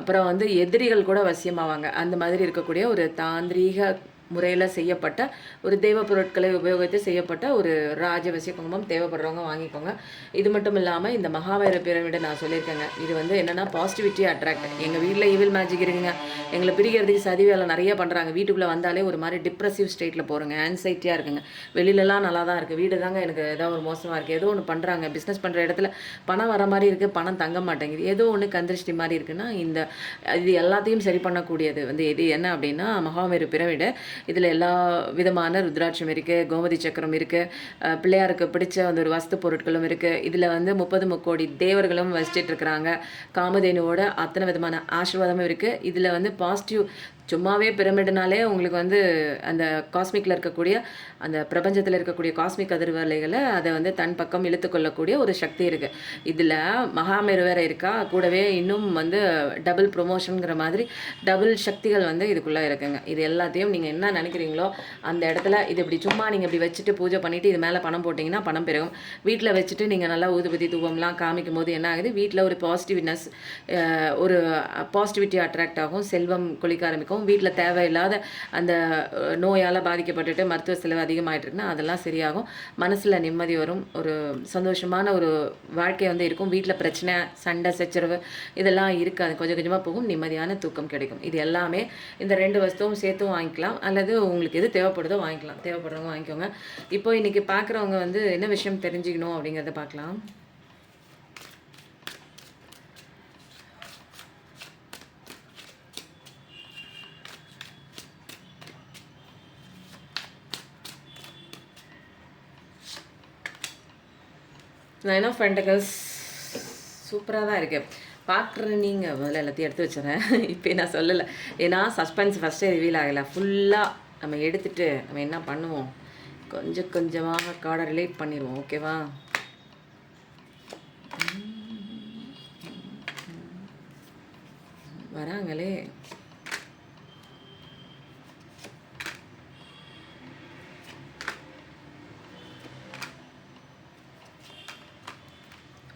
அப்புறம் வந்து எதிரிகள் கூட வசியமாவாங்க. அந்த மாதிரி இருக்கக்கூடிய ஒரு தாந்திரீக முறையில் செய்யப்பட்ட ஒரு தெய்வ பொருட்களை உபயோகித்து செய்யப்பட்ட ஒரு ராஜவசிய குங்குமம் தேவைப்படுறவங்க வாங்கிக்கோங்க. இது மட்டும் இல்லாமல் இந்த மகாவைர பிரமிடை நான் சொல்லியிருக்கேங்க. இது வந்து என்னென்னா பாசிட்டிவிட்டி அட்ராக்ட். எங்கள் வீட்டில் ஈவில் மேஜிக் இருக்குங்க. எங்களை பிரிக்கிறதுக்கு சதி வேலை நிறைய பண்ணுறாங்க. வீட்டுக்குள்ளே வந்தாலே ஒரு மாதிரி டிப்ரெசிவ் ஸ்டேட்டில் போகிறோங்க, ஆன்சைட்டியாக இருக்குங்க. வெளியிலலாம் நல்லா தான் இருக்குது, வீடு தாங்க எனக்கு ஏதாவது ஒரு மோசமாக இருக்குது. ஏதோ ஒன்று பண்ணுறாங்க, பிஸ்னஸ் பண்ணுற இடத்துல பணம் வர மாதிரி இருக்குது, பணம் தங்க மாட்டேங்குது, ஏதோ ஒன்று கந்திருஷ்டி மாதிரி இருக்குன்னா இது எல்லாத்தையும் சரி பண்ணக்கூடியது வந்து இது என்ன அப்படின்னா மகாமேரு பிரமிடு. இதில் எல்லா விதமான ருத்ராட்சம் இருக்குது, கோமதி சக்கரம் இருக்குது, பிள்ளையாருக்கு பிடிச்ச அந்த ஒரு வஸ்து பொருட்களும் இருக்குது. இதில் வந்து 30 முக்கோடி தேவர்களும் வசிச்சிட்டு இருக்கிறாங்க. காமதேனுவோட அத்தனை விதமான ஆசீர்வாதமும் இருக்குது. இதில் வந்து பாசிட்டிவ் சும்மாவே பிரமிடுனாலே உங்களுக்கு வந்து அந்த காஸ்மிக்கில் இருக்கக்கூடிய அந்த பிரபஞ்சத்தில் இருக்கக்கூடிய காஸ்மிக் அதிர்வலைகளை அதை வந்து தன் பக்கம் இழுத்துக்கொள்ளக்கூடிய ஒரு சக்தி இருக்குது. இதில் மகாமேரு வேறு இருக்கா, கூடவே இன்னும் வந்து டபுள் ப்ரொமோஷனுங்கிற மாதிரி டபுள் சக்திகள் வந்து இதுக்குள்ளே இருக்குங்க. இது எல்லாத்தையும் நீங்கள் என்ன நினைக்கிறீங்களோ அந்த இடத்துல இது இப்படி சும்மா நீங்கள் இப்படி வச்சுட்டு பூஜை பண்ணிவிட்டு இது மேலே பணம் போட்டிங்கன்னா பணம் பெருகும். வீட்டில் வச்சுட்டு நீங்கள் நல்லா ஊதுபதி தூபம்லாம் காமிக்கும் போது என்ன ஆகுது, வீட்டில் ஒரு பாசிட்டிவ்னஸ், ஒரு பாசிட்டிவிட்டி அட்ராக்ட் ஆகும், செல்வம் கொளிக்க ஆரம்பிக்கும். வீட்டில் தேவையில்லாத அந்த நோயால் பாதிக்கப்பட்டுட்டு மருத்துவ செலவு அதிகமாகிட்டு இருக்குன்னா அதெல்லாம் சரியாகும். மனசில் நிம்மதி வரும், ஒரு சந்தோஷமான ஒரு வாழ்க்கை வந்து இருக்கும். வீட்டில் பிரச்சனை, சண்டை, சச்சரவு இதெல்லாம் இருக்காது, கொஞ்சம் கொஞ்சமாக போகும், நிம்மதியான தூக்கம் கிடைக்கும். இது எல்லாமே இந்த 2 வஸ்துவும் சேர்த்தும் வாங்கிக்கலாம், அல்லது உங்களுக்கு எது தேவைப்படுதோ வாங்கிக்கலாம். தேவைப்படுறவங்க வாங்கிக்கோங்க. இப்போ இன்றைக்கி பார்க்குறவங்க வந்து என்ன விஷயம் தெரிஞ்சுக்கணும் அப்படிங்கிறத பார்க்கலாம். நைன் ஆஃப் பென்டக்கிள்ஸ் சூப்பராக தான் இருக்குது. பார்க்குற நீங்கள் முதல்ல எல்லாத்தையும் எடுத்து வச்சுறேன். இப்போ நான் சொல்லலை, ஏன்னா சஸ்பென்ஸ் ஃபஸ்ட்டே ரிவீல் ஆகலை. ஃபுல்லாக நம்ம எடுத்துகிட்டு நம்ம என்ன பண்ணுவோம், கொஞ்சம் கொஞ்சமாக கார்டை ரிலேட் பண்ணிடுவோம். ஓகேவா? வராங்களே.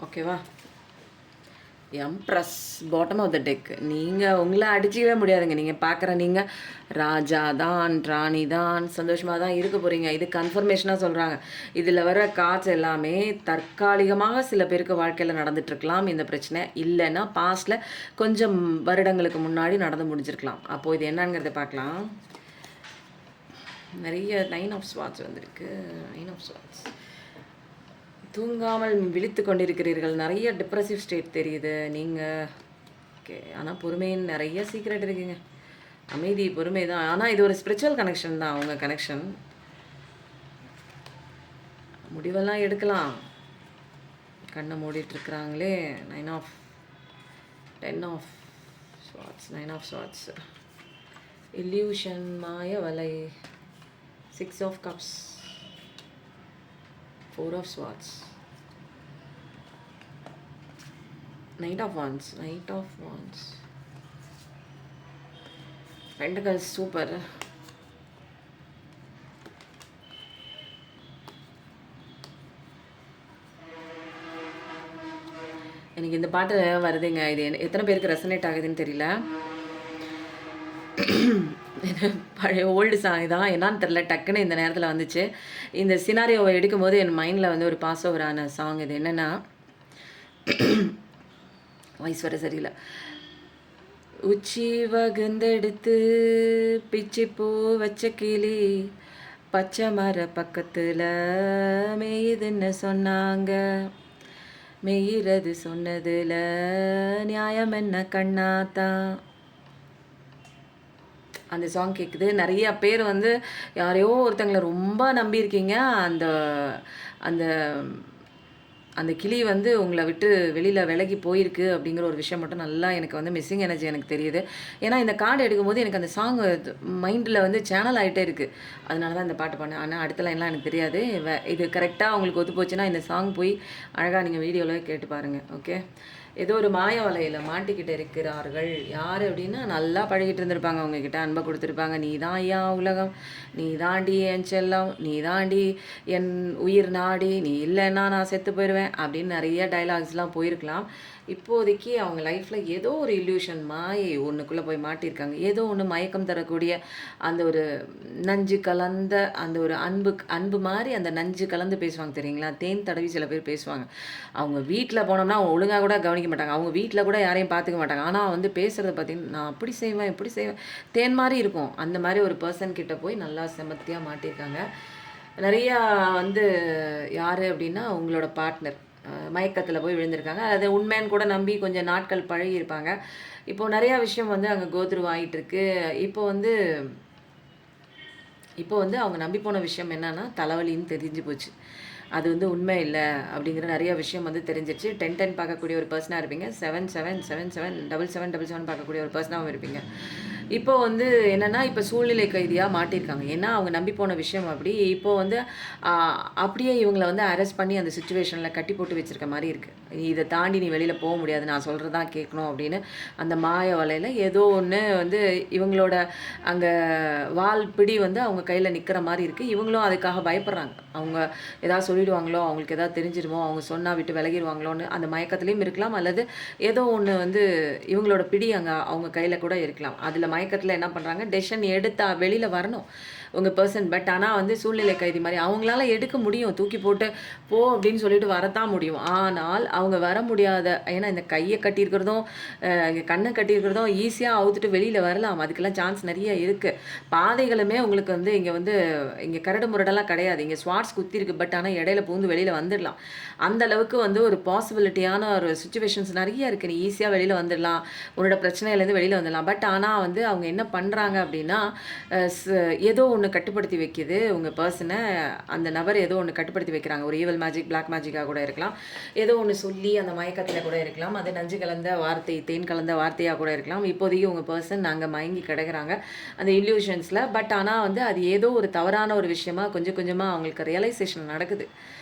ஓகேவா? Empress bottom of the deck. நீங்கள் உங்களை அடிச்சிக்கவே முடியாதுங்க. நீங்கள் பார்க்குற நீங்கள் ராஜா தான், ராணி தான், சந்தோஷமாக தான் இருக்க போகிறீங்க. இது கன்ஃபர்மேஷனாக சொல்கிறாங்க. இதில் வர காட்சி எல்லாமே தற்காலிகமாக சில பேருக்கு வாழ்க்கையில் நடந்துட்டுருக்கலாம் இந்த பிரச்சனை. இல்லைன்னா பாஸ்டில் கொஞ்சம் வருடங்களுக்கு முன்னாடி நடந்து முடிஞ்சிருக்கலாம். அப்போது இது என்னங்கிறத பார்க்கலாம். நிறைய 9 ஆஃப் ஸ்வாட்ஸ் வந்திருக்கு. 9 ஆஃப் ஸ்வாட்ஸ். தூங்காமல் விழித்து கொண்டிருக்கிறீர்கள். நிறைய டிப்ரெசிவ் ஸ்டேட் தெரியுது நீங்கள். ஓகே, ஆனால் பொறுமைன்னு நிறைய சீக்ரெட் இருக்குங்க. அமைதி, பொறுமை தான். ஆனால் இது ஒரு ஸ்பிரிச்சுவல் கனெக்ஷன் தான். அவங்க கனெக்ஷன் முடிவெல்லாம் எடுக்கலாம். கண்ணை மூடிட்டுருக்குறாங்களே. 10 of swords. 9 of swords. Illusion, மாய வலை. 6 of cups. 4 of swords. Knight of wands. Knight of wands. Pentacles super. எனக்கு இந்த பாட்டு வருதுங்க. இது எத்தனை பேருக்கு ரெசனேட் ஆகுதுன்னு தெரியல. பழைய ஓல்டு சாங் தான், என்னான்னு தெரில, டக்குன்னு இந்த நேரத்தில் வந்துச்சு. இந்த சினாரியோவை எடுக்கும்போது என் மைண்டில் வந்து ஒரு பாஸ் ஓவரான சாங். இது என்னென்னா, வாய்ஸ் வர சரியில்லை. உச்சி வகுந்தெடுத்து பிச்சி பூ வச்ச கிளி பச்சை மர பக்கத்தில் மேயுதுன்னு சொன்னாங்க. மெய்யிறது சொன்னதில் நியாயம் என்ன கண்ணாத்தான். அந்த சாங் கேட்குது. நிறைய பேர் வந்து யாரையோ ஒருத்தங்களை ரொம்ப நம்பியிருக்கீங்க. அந்த அந்த அந்த கிளி வந்து உங்களை விட்டு வெளியில் விலகி போயிருக்கு அப்படிங்கிற ஒரு விஷயம் மட்டும் நல்லா எனக்கு வந்து மிஸ்ஸிங் எனர்ஜி எனக்கு தெரியுது. ஏன்னா இந்த கார்டு எடுக்கும்போது எனக்கு அந்த சாங் மைண்டில் வந்து சேனல் ஆகிட்டே இருக்குது. அதனால தான் இந்த பாட்டு பண்ணேன். ஆனால் அடுத்த லைன்லாம் எனக்கு தெரியாது. இது கரெக்டாக உங்களுக்கு ஒத்து போச்சுன்னா இந்த சாங் போய் அழகாக நீங்கள் வீடியோவில் கேட்டு பாருங்கள். ஓகே. ஏதோ ஒரு மாய வலையில் மாட்டிக்கிட்டு இருக்கிறார்கள். யார் அப்படின்னா, நல்லா பழகிட்டு இருந்திருப்பாங்க, அவங்கக்கிட்ட அன்பை கொடுத்துருப்பாங்க. நீ தான் ஐயா உலகம், நீ தாண்டி என் செல்லம், நீ தாண்டி என் உயிர் நாடி, நீ இல்லைன்னா நான் செத்து போயிடுவேன் அப்படின்னு நிறைய டைலாக்ஸ்லாம் போயிருக்கலாம். இப்போதைக்கு அவங்க லைஃப்பில் ஏதோ ஒரு இல்யூஷன், மாயை ஒன்றுக்குள்ளே போய் மாட்டியிருக்காங்க. ஏதோ ஒன்று மயக்கம் தரக்கூடிய அந்த ஒரு நஞ்சு கலந்த அந்த ஒரு அன்பு மாதிரி அந்த நஞ்சு கலந்து பேசுவாங்க தெரியுங்களா. தேன் தடவி சில பேர் பேசுவாங்க. அவங்க வீட்டில் போனோம்னா அவங்க ஒழுங்காக கூட கவனிக்க மாட்டாங்க. அவங்க வீட்டில் கூட யாரையும் பார்த்துக்க மாட்டாங்க. ஆனால் வந்து பேசுகிறத பார்த்தீங்கன்னா, நான் அப்படி செய்வேன் இப்படி செய்வேன், தேன் மாதிரி இருக்கும். அந்த மாதிரி ஒரு பர்சன் கிட்ட போய் நல்லா செமத்தியாக மாட்டியிருக்காங்க. நிறையா வந்து யார் அப்படின்னா, உங்களோட பார்ட்னர் மயக்கத்தில் போய் விழுந்திருக்காங்க. அது உண்மைன்னு கூட நம்பி கொஞ்சம் நாட்கள் பழகியிருப்பாங்க. இப்போது நிறையா விஷயம் வந்து அங்கே கோத்ரூ ஆகிட்டுருக்கு. இப்போ வந்து அவங்க நம்பி போன விஷயம் என்னன்னா, தலைவலின்னு தெரிஞ்சு போச்சு. அது வந்து உண்மை இல்லை அப்படிங்கிற நிறைய விஷயம் வந்து தெரிஞ்சிச்சு. 10-10 பார்க்கக்கூடிய ஒரு பர்சனாக இருப்பீங்க. 7-7-7-7-7-7 பார்க்கக்கூடிய ஒரு பர்சனாகவும் இருப்பீங்க. இப்போ வந்து என்னென்னா, இப்போ சூழ்நிலை கைதியாக மாட்டியிருக்காங்க. ஏன்னா அவங்க நம்பி போன விஷயம் அப்படி. இப்போ வந்து அப்படியே இவங்களை வந்து அரெஸ்ட் பண்ணி அந்த சுச்சுவேஷனில் கட்டி போட்டு வச்சுருக்க மாதிரி இருக்குது. இதை தாண்டி நீ வெளியில் போக முடியாது, நான் சொல்கிறதான் கேட்கணும் அப்படின்னு அந்த மாய வலையில் ஏதோ ஒன்று வந்து இவங்களோட அங்கே வால் பிடி வந்து அவங்க கையில் நிற்கிற மாதிரி இருக்குது. இவங்களும் அதுக்காக பயப்படுறாங்க. அவங்க ஏதாவது சொல்லிடுவாங்களோ, அவங்களுக்கு ஏதாவது தெரிஞ்சிடுமோ, அவங்க சொன்னால் விட்டு விலகிடுவாங்களோன்னு அந்த மயக்கத்துலேயும் இருக்கலாம். அல்லது ஏதோ ஒன்று வந்து இவங்களோட பிடி அங்கே அவங்க கையில் கூட இருக்கலாம். அதில் மயக்கத்தில் என்ன பண்ணுறாங்க, டெசிஷன் எடுத்தா வெளியில் வரணும் உங்கள் பர்சன். பட் ஆனால் வந்து சூழ்நிலை கைதி மாதிரி அவங்களால எடுக்க முடியும். தூக்கி போட்டு போ அப்படின்னு சொல்லிட்டு வரத்தான் முடியும். ஆனால் அவங்க வர முடியாத, ஏன்னா இந்த கையை கட்டியிருக்கிறதும் கண்ணை கட்டியிருக்கிறதும் ஈஸியாக அவுத்துட்டு வெளியில் வரலாம். அதுக்கெல்லாம் சான்ஸ் நிறைய இருக்குது. பாதைகளுமே உங்களுக்கு வந்து இங்கே கரடு முரடெல்லாம் கிடையாது. இங்கே ஸ்வாட்ஸ் குத்தி இருக்குது. பட் ஆனால் இடையில பூந்து வெளியில் வந்துடலாம். அந்த அளவுக்கு வந்து ஒரு பாசிபிலிட்டியான ஒரு சுச்சுவேஷன்ஸ் நிறைய இருக்குது. நீ ஈஸியாக வெளியில் வந்துடலாம், உன்னோட பிரச்சனையிலேருந்து வெளியில் வந்துடலாம். பட் ஆனால் வந்து அவங்க என்ன பண்ணுறாங்க அப்படின்னா, ஏதோ ஒன்று கட்டுப்படுத்தி வைக்குது உங்கள் பர்சனை. அந்த நபர் ஏதோ ஒன்று கட்டுப்படுத்தி வைக்கிறாங்க. ஒரு ஈவல் மேஜிக், பிளாக் மேஜிக்காக கூட இருக்கலாம். ஏதோ ஒன்று சொல்லி அந்த மயக்கத்தில் கூட இருக்கலாம். அது நஞ்சு கலந்த வார்த்தை, தேன் கலந்த வார்த்தையாக கூட இருக்கலாம். இப்போதைக்கு உங்கள் பர்சன் நாங்கள் மயங்கி கிடக்குறாங்க அந்த இல்யூஷன்ஸில். பட் ஆனால் வந்து அது ஏதோ ஒரு தவறான ஒரு விஷயமா கொஞ்சம் கொஞ்சமாக அவங்களுக்கு ரியலைசேஷன் நடக்குது.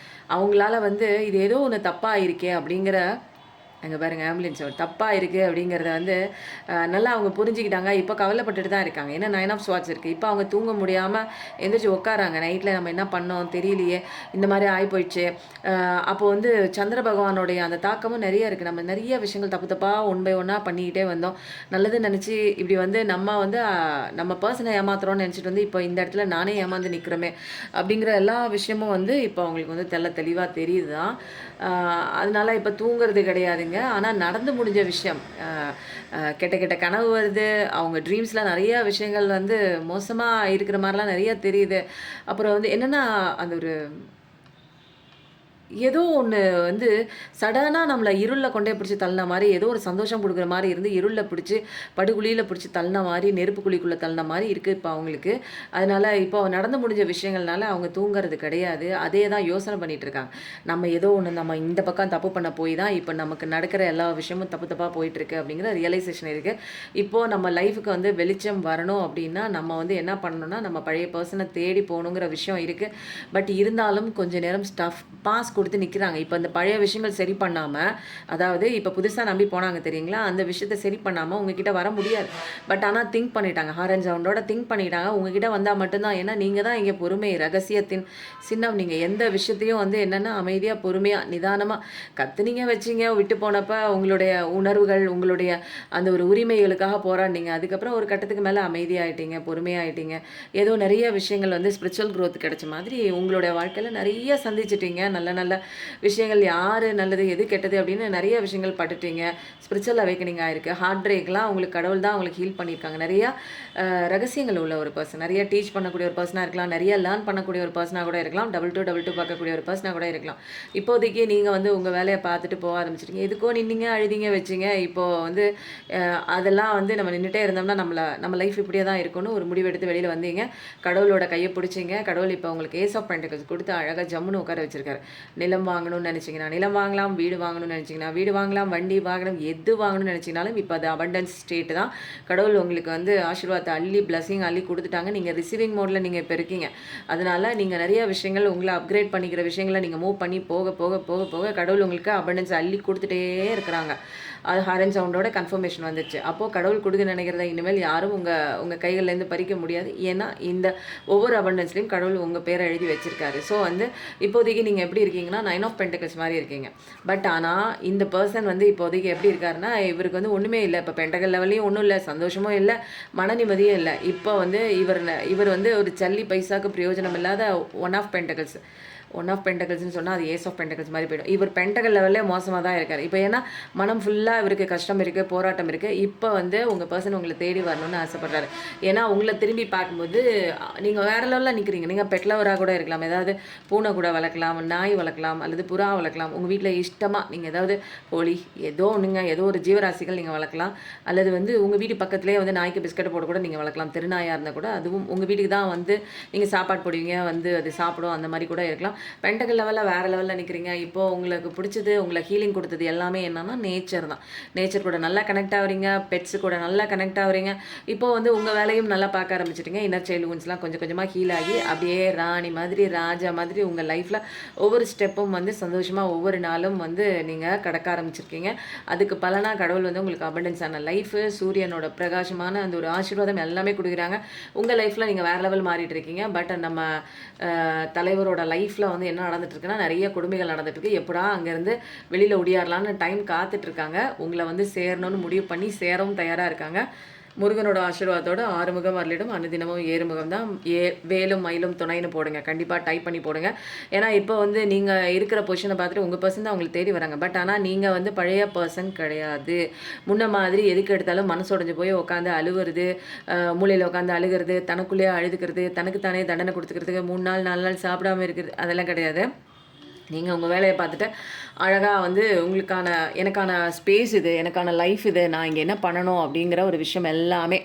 அவங்களால வந்து இது ஏதோ ஒன்று தப்பாக இருக்கே அப்படிங்கிற, அங்கே பாருங்கள் ஆம்புலன்ஸ் ஒரு தப்பாக இருக்குது அப்படிங்கிறத வந்து நல்லா அவங்க புரிஞ்சுக்கிட்டாங்க. இப்போ கவலைப்பட்டுட்டு தான் இருக்காங்க. ஏன்னா 9 ஆஃப் ஸ்வாட்ஸ் இருக்குது. இப்போ அவங்க தூங்க முடியாமல் எந்திரிச்சு உட்காராங்க. நைட்டில் நம்ம என்ன பண்ணோம் தெரியலையே, இந்த மாதிரி ஆகி போயிடுச்சு. அப்போ வந்து சந்திர பகவானுடைய அந்த தாக்கமும் நிறைய இருக்குது. நம்ம நிறைய விஷயங்கள் தப்பு தப்பாக ஒன் பை ஒன்னாக பண்ணிக்கிட்டே வந்தோம். நல்லது நினச்சி இப்படி வந்து நம்ம வந்து நம்ம பர்சனை ஏமாத்துறோம்னு நினச்சிட்டு வந்து இப்போ இந்த இடத்துல நானே ஏமாந்து நிற்கிறோமே அப்படிங்கிற எல்லா விஷயமும் வந்து இப்போ அவங்களுக்கு வந்து தெளிவாக தெரியுது தான். அதனால இப்போ தூங்குறது கிடையாதுங்க. ஆனால் நடந்து முடிஞ்ச விஷயம், கெட்ட கெட்ட கனவு வருது. அவங்க ட்ரீம்ஸில் நிறைய விஷயங்கள் வந்து மோசமாக இருக்கிற மாதிரிலாம் நிறைய தெரியுது. அப்புறம் வந்து என்னென்னா, அந்த ஒரு ஏதோ ஒன்று வந்து சடனாக நம்மளை இருளில் கொண்டே பிடிச்சி தள்ளின மாதிரி, ஏதோ ஒரு சந்தோஷம் கொடுக்குற மாதிரி இருந்து இருளில் பிடிச்சி படுகுழியில் பிடிச்சி தள்ளின மாதிரி, நெருப்பு குழிக்குள்ளே தள்ளின மாதிரி இருக்குது இப்போ அவங்களுக்கு. அதனால் இப்போ நடந்து முடிஞ்ச விஷயங்கள்னால அவங்க தூங்குறது கிடையாது. அதே தான் யோசனை பண்ணிகிட்டு இருக்காங்க. நம்ம ஏதோ ஒன்று நம்ம இந்த பக்கம் தப்பு பண்ண போய் தான் இப்போ நமக்கு நடக்கிற எல்லா விஷயமும் தப்பு தப்பாக போயிட்டுருக்கு அப்படிங்கிற ரியலைசேஷன் இருக்குது. இப்போது நம்ம லைஃபுக்கு வந்து வெளிச்சம் வரணும் அப்படின்னா நம்ம வந்து என்ன பண்ணணும்னா, நம்ம பழைய பர்சனை தேடி போகணுங்கிற விஷயம் இருக்குது. பட் இருந்தாலும் கொஞ்சம் நேரம் பாஸ் கொடுத்து நிற்கிறாங்க. இப்போ அந்த பழைய விஷயங்கள் சரி பண்ணாமல், அதாவது இப்போ புதுசாக நம்பி போனாங்க தெரியுங்களா, அந்த விஷயத்தை சரி பண்ணாமல் உங்ககிட்ட வர முடியாது. பட் ஆனால் திங்க் பண்ணிட்டாங்க, ஹாரன் சவுண்டோட திங்க் பண்ணிட்டாங்க. உங்ககிட்ட வந்தால் மட்டும்தான். ஏன்னா நீங்கள் தான் இங்கே பொறுமை, ரகசியத்தின் சின்னம். நீங்கள் எந்த விஷயத்தையும் வந்து என்னென்னா அமைதியாக, பொறுமையாக, நிதானமாக கத்துனீங்க வச்சிங்க விட்டு போனப்போ உங்களுடைய உணர்வுகள், உங்களுடைய அந்த ஒரு உரிமைகளுக்காக போராடினீங்க. அதுக்கப்புறம் ஒரு கட்டத்துக்கு மேலே அமைதியாகிட்டீங்க, பொறுமையாகிட்டீங்க. ஏதோ நிறைய விஷயங்கள் வந்து ஸ்பிரிச்சுவல் க்ரோத் கிடைச்ச மாதிரி உங்களுடைய வாழ்க்கையில் நிறைய சந்திச்சிட்டீங்க. நல்ல நல்ல விஷயங்கள், யார் நல்லது எது கெட்டது அப்படின்னு நிறைய விஷயங்கள் பட்டுட்டீங்க. ஸ்பிரிச்சுவல் அவேக்கனிங் ஆயிருக்கு. ஹார்ட் பிரேக்லாம் உங்களுக்கு கடவுள் தான் உங்களுக்கு ஹீல் பண்ணியிருக்காங்க. நிறையா ரகசியங்கள் உள்ள ஒரு பர்சன், நிறைய டீச் பண்ணக்கூடிய ஒரு பர்சனாக இருக்கலாம், நிறைய லேர்ன் பண்ணக்கூடிய ஒரு பர்சனாக கூட இருக்கலாம், 2 பார்க்கக்கூடிய ஒரு பர்சனாக கூட இருக்கலாம். இப்போதைக்கு நீங்கள் வந்து உங்கள் வேலையை பார்த்துட்டு போக ஆரம்பிச்சிட்டிங்க. எதுக்கோ நின்னீங்க, அழுதிங்க, வச்சிங்க. இப்போது வந்து அதெல்லாம் வந்து நம்ம நின்றுட்டே இருந்தோம்னா நம்ம லைஃப் இப்படியே தான் இருக்கும்னு ஒரு முடிவெடுத்து வெளியில் வந்தீங்க. கடவுளோட கையை பிடிச்சிங்க. கடவுள் இப்போ உங்களுக்கு ஏஸ் ஆஃப் பென்டக்கிள்ஸ் கொடுத்து அழகாக ஜம்முன்னு உட்கார வச்சிருக்காரு. நிலம் வாங்கணும்னு நினச்சிங்கன்னா நிலம் வாங்கலாம், வீடு வாங்கணும்னு நினச்சிங்கன்னா வீடு வாங்கலாம், வண்டி வாங்கணும், எது வாங்கணும்னு நினச்சிங்கனாலும் இப்போ அது அபண்டன்ஸ் ஸ்டேட் தான். கடவுள் உங்களுக்கு வந்து ஆசீர்வாதத்தை அள்ளி பிளஸிங் அள்ளி கொடுத்துட்டாங்க. நீங்கள் ரிசீவிங் மோடில் நீங்கள் இப்போ இருக்கீங்க. அதனால் நீங்கள் நிறைய விஷயங்கள் உங்களை அப்கிரேட் பண்ணிக்கிற விஷயங்களை நீங்கள் மூவ் பண்ணி போக போக போக போக கடவுள் உங்களுக்கு அபண்டன்ஸ் அள்ளி கொடுத்துட்டே இருக்கிறாங்க. அது ஹாரன் சவுண்டோட கன்ஃபர்மேஷன் வந்துச்சு. அப்போது கடவுள் கொடுக்க நினைக்கிறத இனிமேல் யாரும் உங்கள் கைகள்லேருந்து பறிக்க முடியாது. ஏன்னா இந்த ஒவ்வொரு அபண்டன்ஸ்லையும் கடவுள் உங்கள் பேரை எழுதி வச்சிருக்காரு. ஸோ வந்து இப்போதைக்கு நீங்கள் எப்படி இருக்கீங்கன்னா 9 ஆஃப் பென்டக்கிள்ஸ் மாதிரி இருக்கீங்க. பட் ஆனால் இந்த பர்சன் வந்து இப்போதைக்கு எப்படி இருக்காருன்னா, இவருக்கு வந்து ஒன்றுமே இல்லை. இப்போ பென்டக்கல் லெவல்லையும் ஒன்றும் இல்லை, சந்தோஷமும் இல்லை, மன நிம்மதியும் இல்லை. இப்போ வந்து இவர் வந்து ஒரு சல்லி பைசாக்கு பிரயோஜனம் இல்லாத 1 ஆஃப் பென்டக்கிள்ஸ். 1 ஆஃப் பென்டக்கிள்ஸ்னு சொன்னால் அது ஏஸ் ஆஃப் பென்டக்கிள்ஸ் மாதிரி போய்டும். இவர் பென்டக்கல் லெவல்லே மோசமாக தான் இருக்கார். இப்போ ஏன்னா மனம் ஃபுல்லாக இவருக்கு கஷ்டம் இருக்குது, போராட்டம் இருக்குது. இப்போ வந்து உங்கள் பர்சன் உங்களை தேடி வரணும்னு ஆசைப்படுறாரு. ஏன்னா உங்களை திரும்பி பார்க்கும்போது நீங்கள் வேறு லெவலில் நிற்கிறீங்க. நீங்கள் பெட் லவராக கூட இருக்கலாம். ஏதாவது பூனை கூட வளர்க்கலாம், நாய் வளர்க்கலாம், அல்லது புறா வளர்க்கலாம். உங்கள் வீட்டில் இஷ்டமாக நீங்கள் ஏதாவது கோழி ஏதோ ஒன்றுங்க, ஏதோ ஒரு ஜீவராசிகள் நீங்கள் வளர்க்கலாம். அல்லது வந்து உங்கள் வீட்டு பக்கத்துலேயே வந்து நாய்க்கு பிஸ்கட் போட கூட நீங்கள் வளர்க்கலாம். திருநாயாக இருந்தால் கூட அதுவும் உங்கள் வீட்டுக்கு தான் வந்து நீங்கள் சாப்பாடு போடுவீங்க, வந்து அது சாப்பிடும், அந்த மாதிரி கூட இருக்கலாம். பென்டக்கல் லெவலில் வேறு லெவலில் நிற்கிறீங்க. இப்போது உங்களுக்கு பிடிச்சது, உங்களை ஹீலிங் கொடுத்தது எல்லாமே என்னென்னா நேச்சர் தான். நேச்சர் கூட நல்லா கனெக்ட் ஆகுறீங்க, பெட்ஸு கூட நல்லா கனெக்ட் ஆகுறீங்க. இப்போது வந்து உங்கள் வேலையும் நல்லா பார்க்க ஆரம்பிச்சிட்டிங்க. இன்னர் சைல்டு உன்ஸ்லாம் கொஞ்சம் கொஞ்சமாக ஹீல் ஆகி அப்படியே ராணி மாதிரி, ராஜா மாதிரி உங்கள் லைஃப்பில் ஒவ்வொரு ஸ்டெப்பும் வந்து சந்தோஷமாக ஒவ்வொரு நாளும் வந்து நீங்கள் கடக்க ஆரம்பிச்சிருக்கீங்க. அதுக்கு பலனாக கடவுள் வந்து உங்களுக்கு அபண்டன்ஸான லைஃபு, சூரியனோட பிரகாசமான அந்த ஒரு ஆசீர்வாதம் எல்லாமே கொடுக்குறாங்க. உங்கள் லைஃப்பில் நீங்கள் வேறு லெவல் மாறிட்டு இருக்கீங்க. பட் நம்ம தலைவரோட லைஃப்பில் வந்து என்ன நடந்துட்டுருக்குன்னா, நிறைய கொடுமைகள் நடந்துட்டுருக்கு. எப்படா அங்கேருந்து வெளியில் ஒடியாரலான்னு டைம் காத்துட்ருக்காங்க. உங்களை வந்து சேரணும்னு முடிவு பண்ணி சேரவும் தயாராக இருக்காங்க. முருகனோட ஆசீர்வாதத்தோட ஆறுமுகம் அருளிடும் அனுதினமும் ஏறுமுகம் தான். வேலும் மயிலும் துணைன்னு போடுங்க. கண்டிப்பாக டைப் பண்ணி போடுங்க. ஏன்னா இப்போ வந்து நீங்கள் இருக்கிற பொசிஷனை பார்த்துட்டு உங்கள் பர்சன் தான் அவங்களுக்கு தேடி வராங்க. பட் ஆனால் நீங்கள் வந்து பழைய பர்சன் கிடையாது. முன்ன மாதிரி எதுக்கு எடுத்தாலும் மனசோடைஞ்சு போய் உட்காந்து அழுவுறது, மூலையில் உட்காந்து அழுகிறது, தனக்குள்ளேயே அழுதுக்கிறது, தனக்கு தானே தண்டனை கொடுத்துக்கிறதுக்கு 3 நாள் 4 நாள் சாப்பிடாமல் இருக்கிறது, அதெல்லாம் கிடையாது. நீங்கள் உங்கள் வேலையை பார்த்துட்டு அழகாக வந்து எனக்கான ஸ்பேஸ் இது, எனக்கான லைஃப் இது, நான் இங்கே என்ன பண்ணணும் அப்படிங்கிற ஒரு விஷயம் எல்லாமே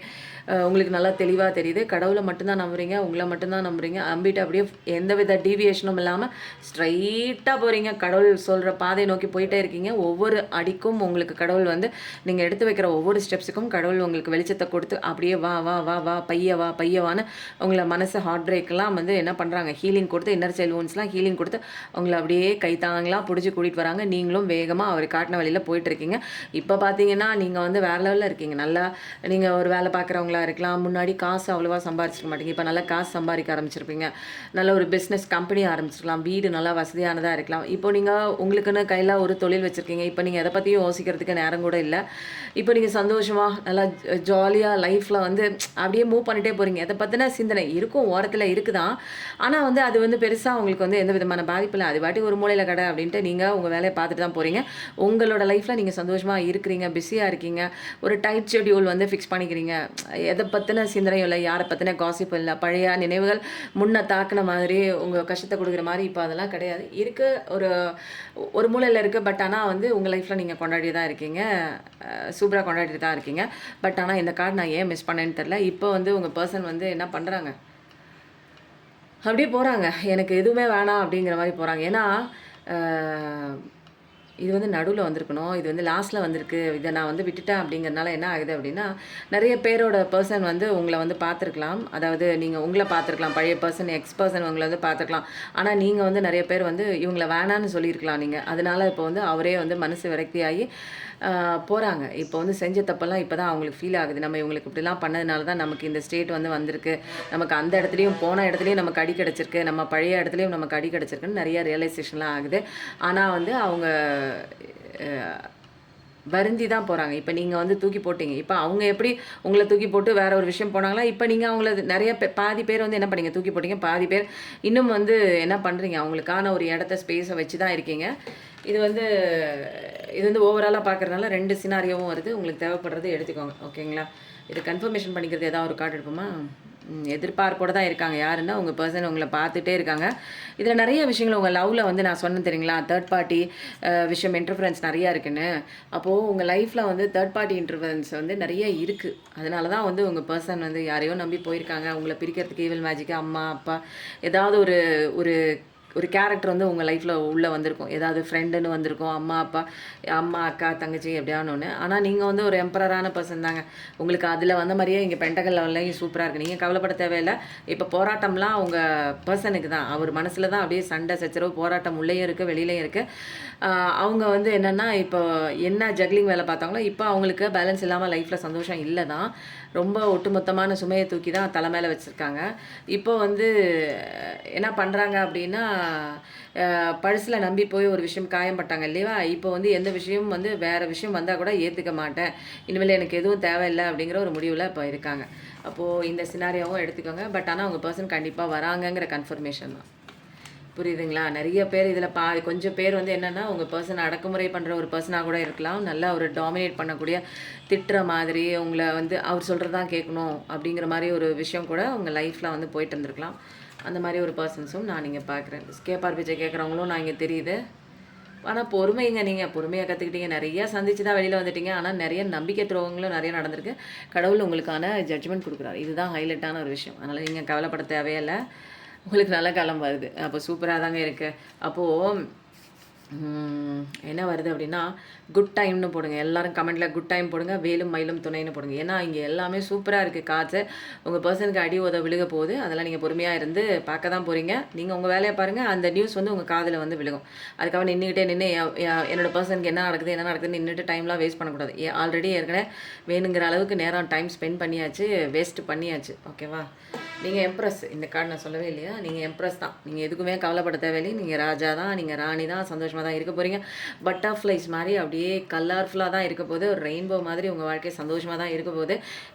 உங்களுக்கு நல்லா தெளிவாக தெரியுது. கடவுளை மட்டும்தான் நம்புறீங்க, உங்களை மட்டும்தான் நம்புறீங்க. நம்பிட்டு அப்படியே எந்தவித டீவியேஷனும் இல்லாமல் ஸ்ட்ரைட்டாக போகிறீங்க. கடவுள் சொல்கிற பாதையை நோக்கி போயிட்டே இருக்கீங்க. ஒவ்வொரு அடிக்கும் உங்களுக்கு கடவுள் வந்து நீங்கள் எடுத்து வைக்கிற ஒவ்வொரு ஸ்டெப்ஸுக்கும் கடவுள் உங்களுக்கு வெளிச்சத்தை கொடுத்து அப்படியே வா வா வா வா பையவான்னு உங்களை மனசு ஹார்ட் பிரேக்கெல்லாம் வந்து என்ன பண்ணுறாங்க, ஹீலிங் கொடுத்து இன்னர் சைல்ட் வுண்ட்ஸ்லாம் ஹீலிங் கொடுத்து உங்களை அப்படியே கைத்தாங்கலாம் பிடிச்சி கூட்டிகிட்டு வராங்க. நீங்களும் வேகமாக அவர் காட்டின வழியில் போயிட்டு இருக்கீங்க. இப்போ பார்த்தீங்கன்னா நீங்கள் வந்து வேறு லெவலில் இருக்கீங்க. நல்லா நீங்கள் ஒரு வேலை பார்க்குறவங்களா இருக்கலாம். முன்னாடி காசு அவ்வளோவா சம்பாரிச்சிக்க மாட்டீங்க. இப்போ நல்லா காசு சம்பாதிக்க ஆரம்பிச்சிருப்பீங்க. நல்ல ஒரு பிஸ்னஸ் கம்பெனி ஆரம்பிச்சிருக்கலாம். வீடு நல்லா வசதியானதாக இருக்கலாம். இப்போ நீங்கள் உங்களுக்குன்னு கையில் ஒரு தொழில் வச்சுருக்கீங்க. இப்போ நீங்கள் எதை பற்றியும் யோசிக்கிறதுக்கு நேரம் கூட இல்லை. இப்போ நீங்கள் சந்தோஷமாக நல்லா ஜாலியாக லைஃப்பில் வந்து அப்படியே மூவ் பண்ணிகிட்டே போகிறீங்க. எதை பற்றின சிந்தனை இருக்கும், ஓரத்தில் இருக்குதான். ஆனால் வந்து அது வந்து பெருசாக உங்களுக்கு வந்து எந்த விதமான பாதிப்பு இல்லை. அது பாட்டி ஒரு மூலையில் கடை அப்படின்ட்டு நீங்கள் உங்கள் வேலையை பார்த்துட்டு தான் போகிறீங்க. உங்களோட லைஃப்பில் நீங்கள் சந்தோஷமாக இருக்கிறீங்க, பிஸியாக இருக்கீங்க. ஒரு டைட் ஷெட்யூல் வந்து ஃபிக்ஸ் பண்ணிக்கிறீங்க. எதை பற்றின சிந்தனையும் இல்லை, யாரை பற்றின காசிப்பும் இல்லை. பழைய நினைவுகள் முன்ன தாக்குன மாதிரி உங்கள் கஷ்டத்தை கொடுக்குற மாதிரி இப்போ அதெல்லாம் கிடையாது. இருக்குது, ஒரு மூலையில் இருக்குது. பட் ஆனால் வந்து உங்கள் லைஃப்பில் நீங்கள் கொண்டாடி தான் இருக்கீங்க, சூப்பராக கொண்டாடிட்டு தான் இருக்கீங்க. பட் ஆனால் இந்த கார்டு நான் ஏன் மிஸ் பண்ணேன்னு தெரில. இப்போ வந்து உங்கள் பர்சன் வந்து என்ன பண்ணுறாங்க, அப்படியே போகிறாங்க. எனக்கு எதுவுமே வேணாம் அப்படிங்கிற மாதிரி போகிறாங்க. ஏன்னா இது வந்து நடுவில் வந்திருக்கணும், இது வந்து லாஸ்ட்டில் வந்திருக்கு. இதை நான் வந்து விட்டுட்டேன் அப்படிங்கிறதுனால என்ன ஆகுது அப்படின்னா, நிறைய பேரோட பர்சன் வந்து உங்களை வந்து பார்த்துருக்கலாம். அதாவது நீங்கள் உங்களை பார்த்துருக்கலாம், பழைய பர்சன் எக்ஸ் பர்சன் உங்களை வந்து பார்த்துருக்கலாம். ஆனால் நீங்கள் வந்து நிறைய பேர் வந்து இவங்களை வேணான்னு சொல்லியிருக்கலாம் நீங்கள். அதனால இப்போ வந்து அவரே வந்து மனசு விரக்தியாகி போகிறாங்க. இப்போ வந்து செஞ்ச தப்பெல்லாம் இப்போ தான் அவங்களுக்கு ஃபீல் ஆகுது. நம்ம இவங்களுக்கு இப்படிலாம் பண்ணதுனால தான் நமக்கு இந்த ஸ்டேட் வந்து வந்திருக்கு. நமக்கு அந்த இடத்துலையும் போன இடத்துலையும் நமக்கு அடி கிடச்சிருக்கு, நம்ம பழைய இடத்துலையும் நமக்கு அடி கிடச்சிருக்குன்னு நிறைய ரியலைசேஷன்லாம் ஆகுது. ஆனால் வந்து அவங்க வருந்தி தான் போகிறாங்க. இப்போ நீங்கள் வந்து தூக்கி போட்டீங்க. இப்போ அவங்க எப்படி உங்களை தூக்கி போட்டு வேற ஒரு விஷயம் போனாங்களா, இப்போ நீங்கள் அவங்கள நிறைய பாதி பேர் வந்து என்ன பண்ணீங்க, தூக்கி போட்டீங்க. பாதி பேர் இன்னும் வந்து என்ன பண்ணுறீங்க, அவங்களுக்கான ஒரு இடத்த ஸ்பேஸை வச்சு தான் இருக்கீங்க. இது வந்து ஓவராலாக பார்க்குறதுனால 2 சினாரியோவும் வருது. உங்களுக்கு தேவைப்படுறது எடுத்துக்கோங்க, ஓகேங்களா. இது கன்ஃபர்மேஷன் பண்ணிக்கிறது ஏதாவது ஒரு கார்டு எடுப்போமா. எதிர்பார்ப்போடு தான் இருக்காங்க. யாருன்னா உங்கள் பர்சன் உங்களை பார்த்துட்டே இருக்காங்க. இதில் நிறைய விஷயங்கள் உங்கள் லவ்வில் வந்து நான் சொன்னேன் தெரியுங்களா, தேர்ட் பார்ட்டி விஷயம் இன்டர்ஃபரன்ஸ் நிறையா இருக்குன்னு. அப்போது உங்கள் லைஃப்பில் வந்து தேர்ட் பார்ட்டி இன்டர்ஃபரன்ஸ் வந்து நிறைய இருக்குது. அதனால தான் வந்து உங்கள் பர்சன் வந்து யாரையோ நம்பி போயிருக்காங்க. உங்களை பிரிக்கிறதுக்கு ஈவில் மேஜிக்கு அம்மா அப்பா ஏதாவது ஒரு ஒரு கேரக்டர் வந்து உங்கள் லைஃப்பில் உள்ளே வந்திருக்கும். ஏதாவது ஃப்ரெண்டுன்னு வந்திருக்கும், அம்மா அப்பா, அம்மா அக்கா தங்கச்சி எப்படியானு ஒன்று. ஆனால் நீங்கள் வந்து ஒரு எம்பரரான பர்சன் தாங்க. உங்களுக்கு அதில் வந்த மாதிரியே இங்கே பென்டகல் லெவல்லையும் சூப்பராக இருக்குது. நீங்கள் கவலைப்பட தேவையில்லை. இப்போ போராட்டம்லாம் உங்கள் பர்சனுக்கு தான். அவர் மனசில் தான் அப்படியே சண்டை சச்சரவு போராட்டம் உள்ளேயும் இருக்குது, வெளியிலையும் இருக்குது. அவங்க வந்து என்னென்னா இப்போ என்ன ஜக்லிங் வேலை பார்த்தாங்களோ இப்போ அவங்களுக்கு பேலன்ஸ் இல்லாமல் லைஃப்பில் சந்தோஷம் இல்லை தான். ரொம்ப ஒட்டுமொத்தமான சுமையை தூக்கி தான் தலை மேலே வச்சுருக்காங்க. இப்போ வந்து என்ன பண்ணுறாங்க அப்படின்னா, பழசில் நம்பி போய் ஒரு விஷயம் காயப்பட்டாங்க இல்லையா. இப்போ வந்து எந்த விஷயம் வந்து வேறு விஷயம் வந்தால் கூட ஏற்றுக்க மாட்டேன், இனிமேல் எனக்கு எதுவும் தேவையில்லை அப்படிங்கிற ஒரு முடிவில் இப்போ இருக்காங்க. அப்போது இந்த சினாரியாவும் எடுத்துக்கோங்க. பட் ஆனால் உங்கள் பர்சன் கண்டிப்பாக வராங்கங்கிற கன்ஃபர்மேஷன் தான். புரியுதுங்களா. நிறைய பேர் இதில் கொஞ்சம் பேர் வந்து என்னென்னா உங்கள் பர்சனை அடக்குமுறை பண்ணுற ஒரு பர்சனாக கூட இருக்கலாம். நல்லா ஒரு டாமினேட் பண்ணக்கூடிய, திட்டுற மாதிரி, உங்களை வந்து அவர் சொல்கிறது தான் கேட்கணும் அப்படிங்கிற மாதிரி ஒரு விஷயம் கூட உங்கள் லைஃப்பில் வந்து போயிட்டு இருந்திருக்கலாம். அந்த மாதிரி ஒரு பர்சன்ஸும் நான் நீங்கள் பார்க்குறேன். கேப்பார் பிச்சை கேட்குறவங்களும் நான் இங்கே தெரியுது. ஆனால் பொறுமைங்க, நீங்கள் பொறுமையாக கற்றுக்கிட்டீங்க. நிறையா சந்திச்சு தான் வெளியில் வந்துட்டீங்க. ஆனால் நிறைய நம்பிக்கை துரோகங்களும் நிறைய நடந்திருக்கு. கடவுள் உங்களுக்கான ஜட்ஜ்மெண்ட் கொடுக்குறாரு. இதுதான் ஹைலைட்டான ஒரு விஷயம். அதனால் நீங்கள் கவலைப்பட தேவையில்லை. உங்களுக்கு நல்ல காலம் வருது. அப்போ சூப்பராக தாங்க இருக்குது. அப்போது என்ன வருது அப்படின்னா, குட் டைம்னு போடுங்க. எல்லோரும் கமெண்ட்டில் குட் டைம் போடுங்க, வேலும் மயிலும் துணைன்னு போடுங்க. ஏன்னா இங்கே எல்லாமே சூப்பராக இருக்குது. காற்று உங்கள் பர்சனுக்கு அடி உத விழுக போகுது. அதெல்லாம் நீங்கள் பொறுமையாக இருந்து பார்க்க தான் போகிறீங்க. நீங்கள் உங்கள் வேலையை பாருங்கள். அந்த நியூஸ் வந்து உங்கள் காதில் வந்து விழுகும். அதுக்காக நின்றுக்கிட்டே என்னோடய பர்சனுக்கு என்ன நடக்குதுன்னு நின்றுட்டு டைம்லாம் வேஸ்ட் பண்ணக்கூடாது. ஆல்ரெடி ஏற்கனவே வேணுங்கிற அளவுக்கு நேரம் டைம் ஸ்பெண்ட் பண்ணியாச்சு, வேஸ்ட் பண்ணியாச்சு, ஓகேவா. நீங்கள் எம்ப்ரஸ், இந்த கார்டு நான் சொல்லவே இல்லையா, நீங்கள் எம்ப்ரஸ் தான். நீங்கள் எதுக்குமே கவலைப்பட தேவையில்லை. நீங்கள் ராஜா தான், நீங்கள் ராணி தான், சந்தோஷமாக தான் இருக்க போகிறீங்க. பட்டர்ஃப்ளைஸ் மாதிரி அப்படியே கலர்ஃபுல்லாக தான் இருக்க போகுது. ஒரு ரெயின்போ மாதிரி உங்கள் வாழ்க்கை சந்தோஷமாக தான் இருக்க போகுது.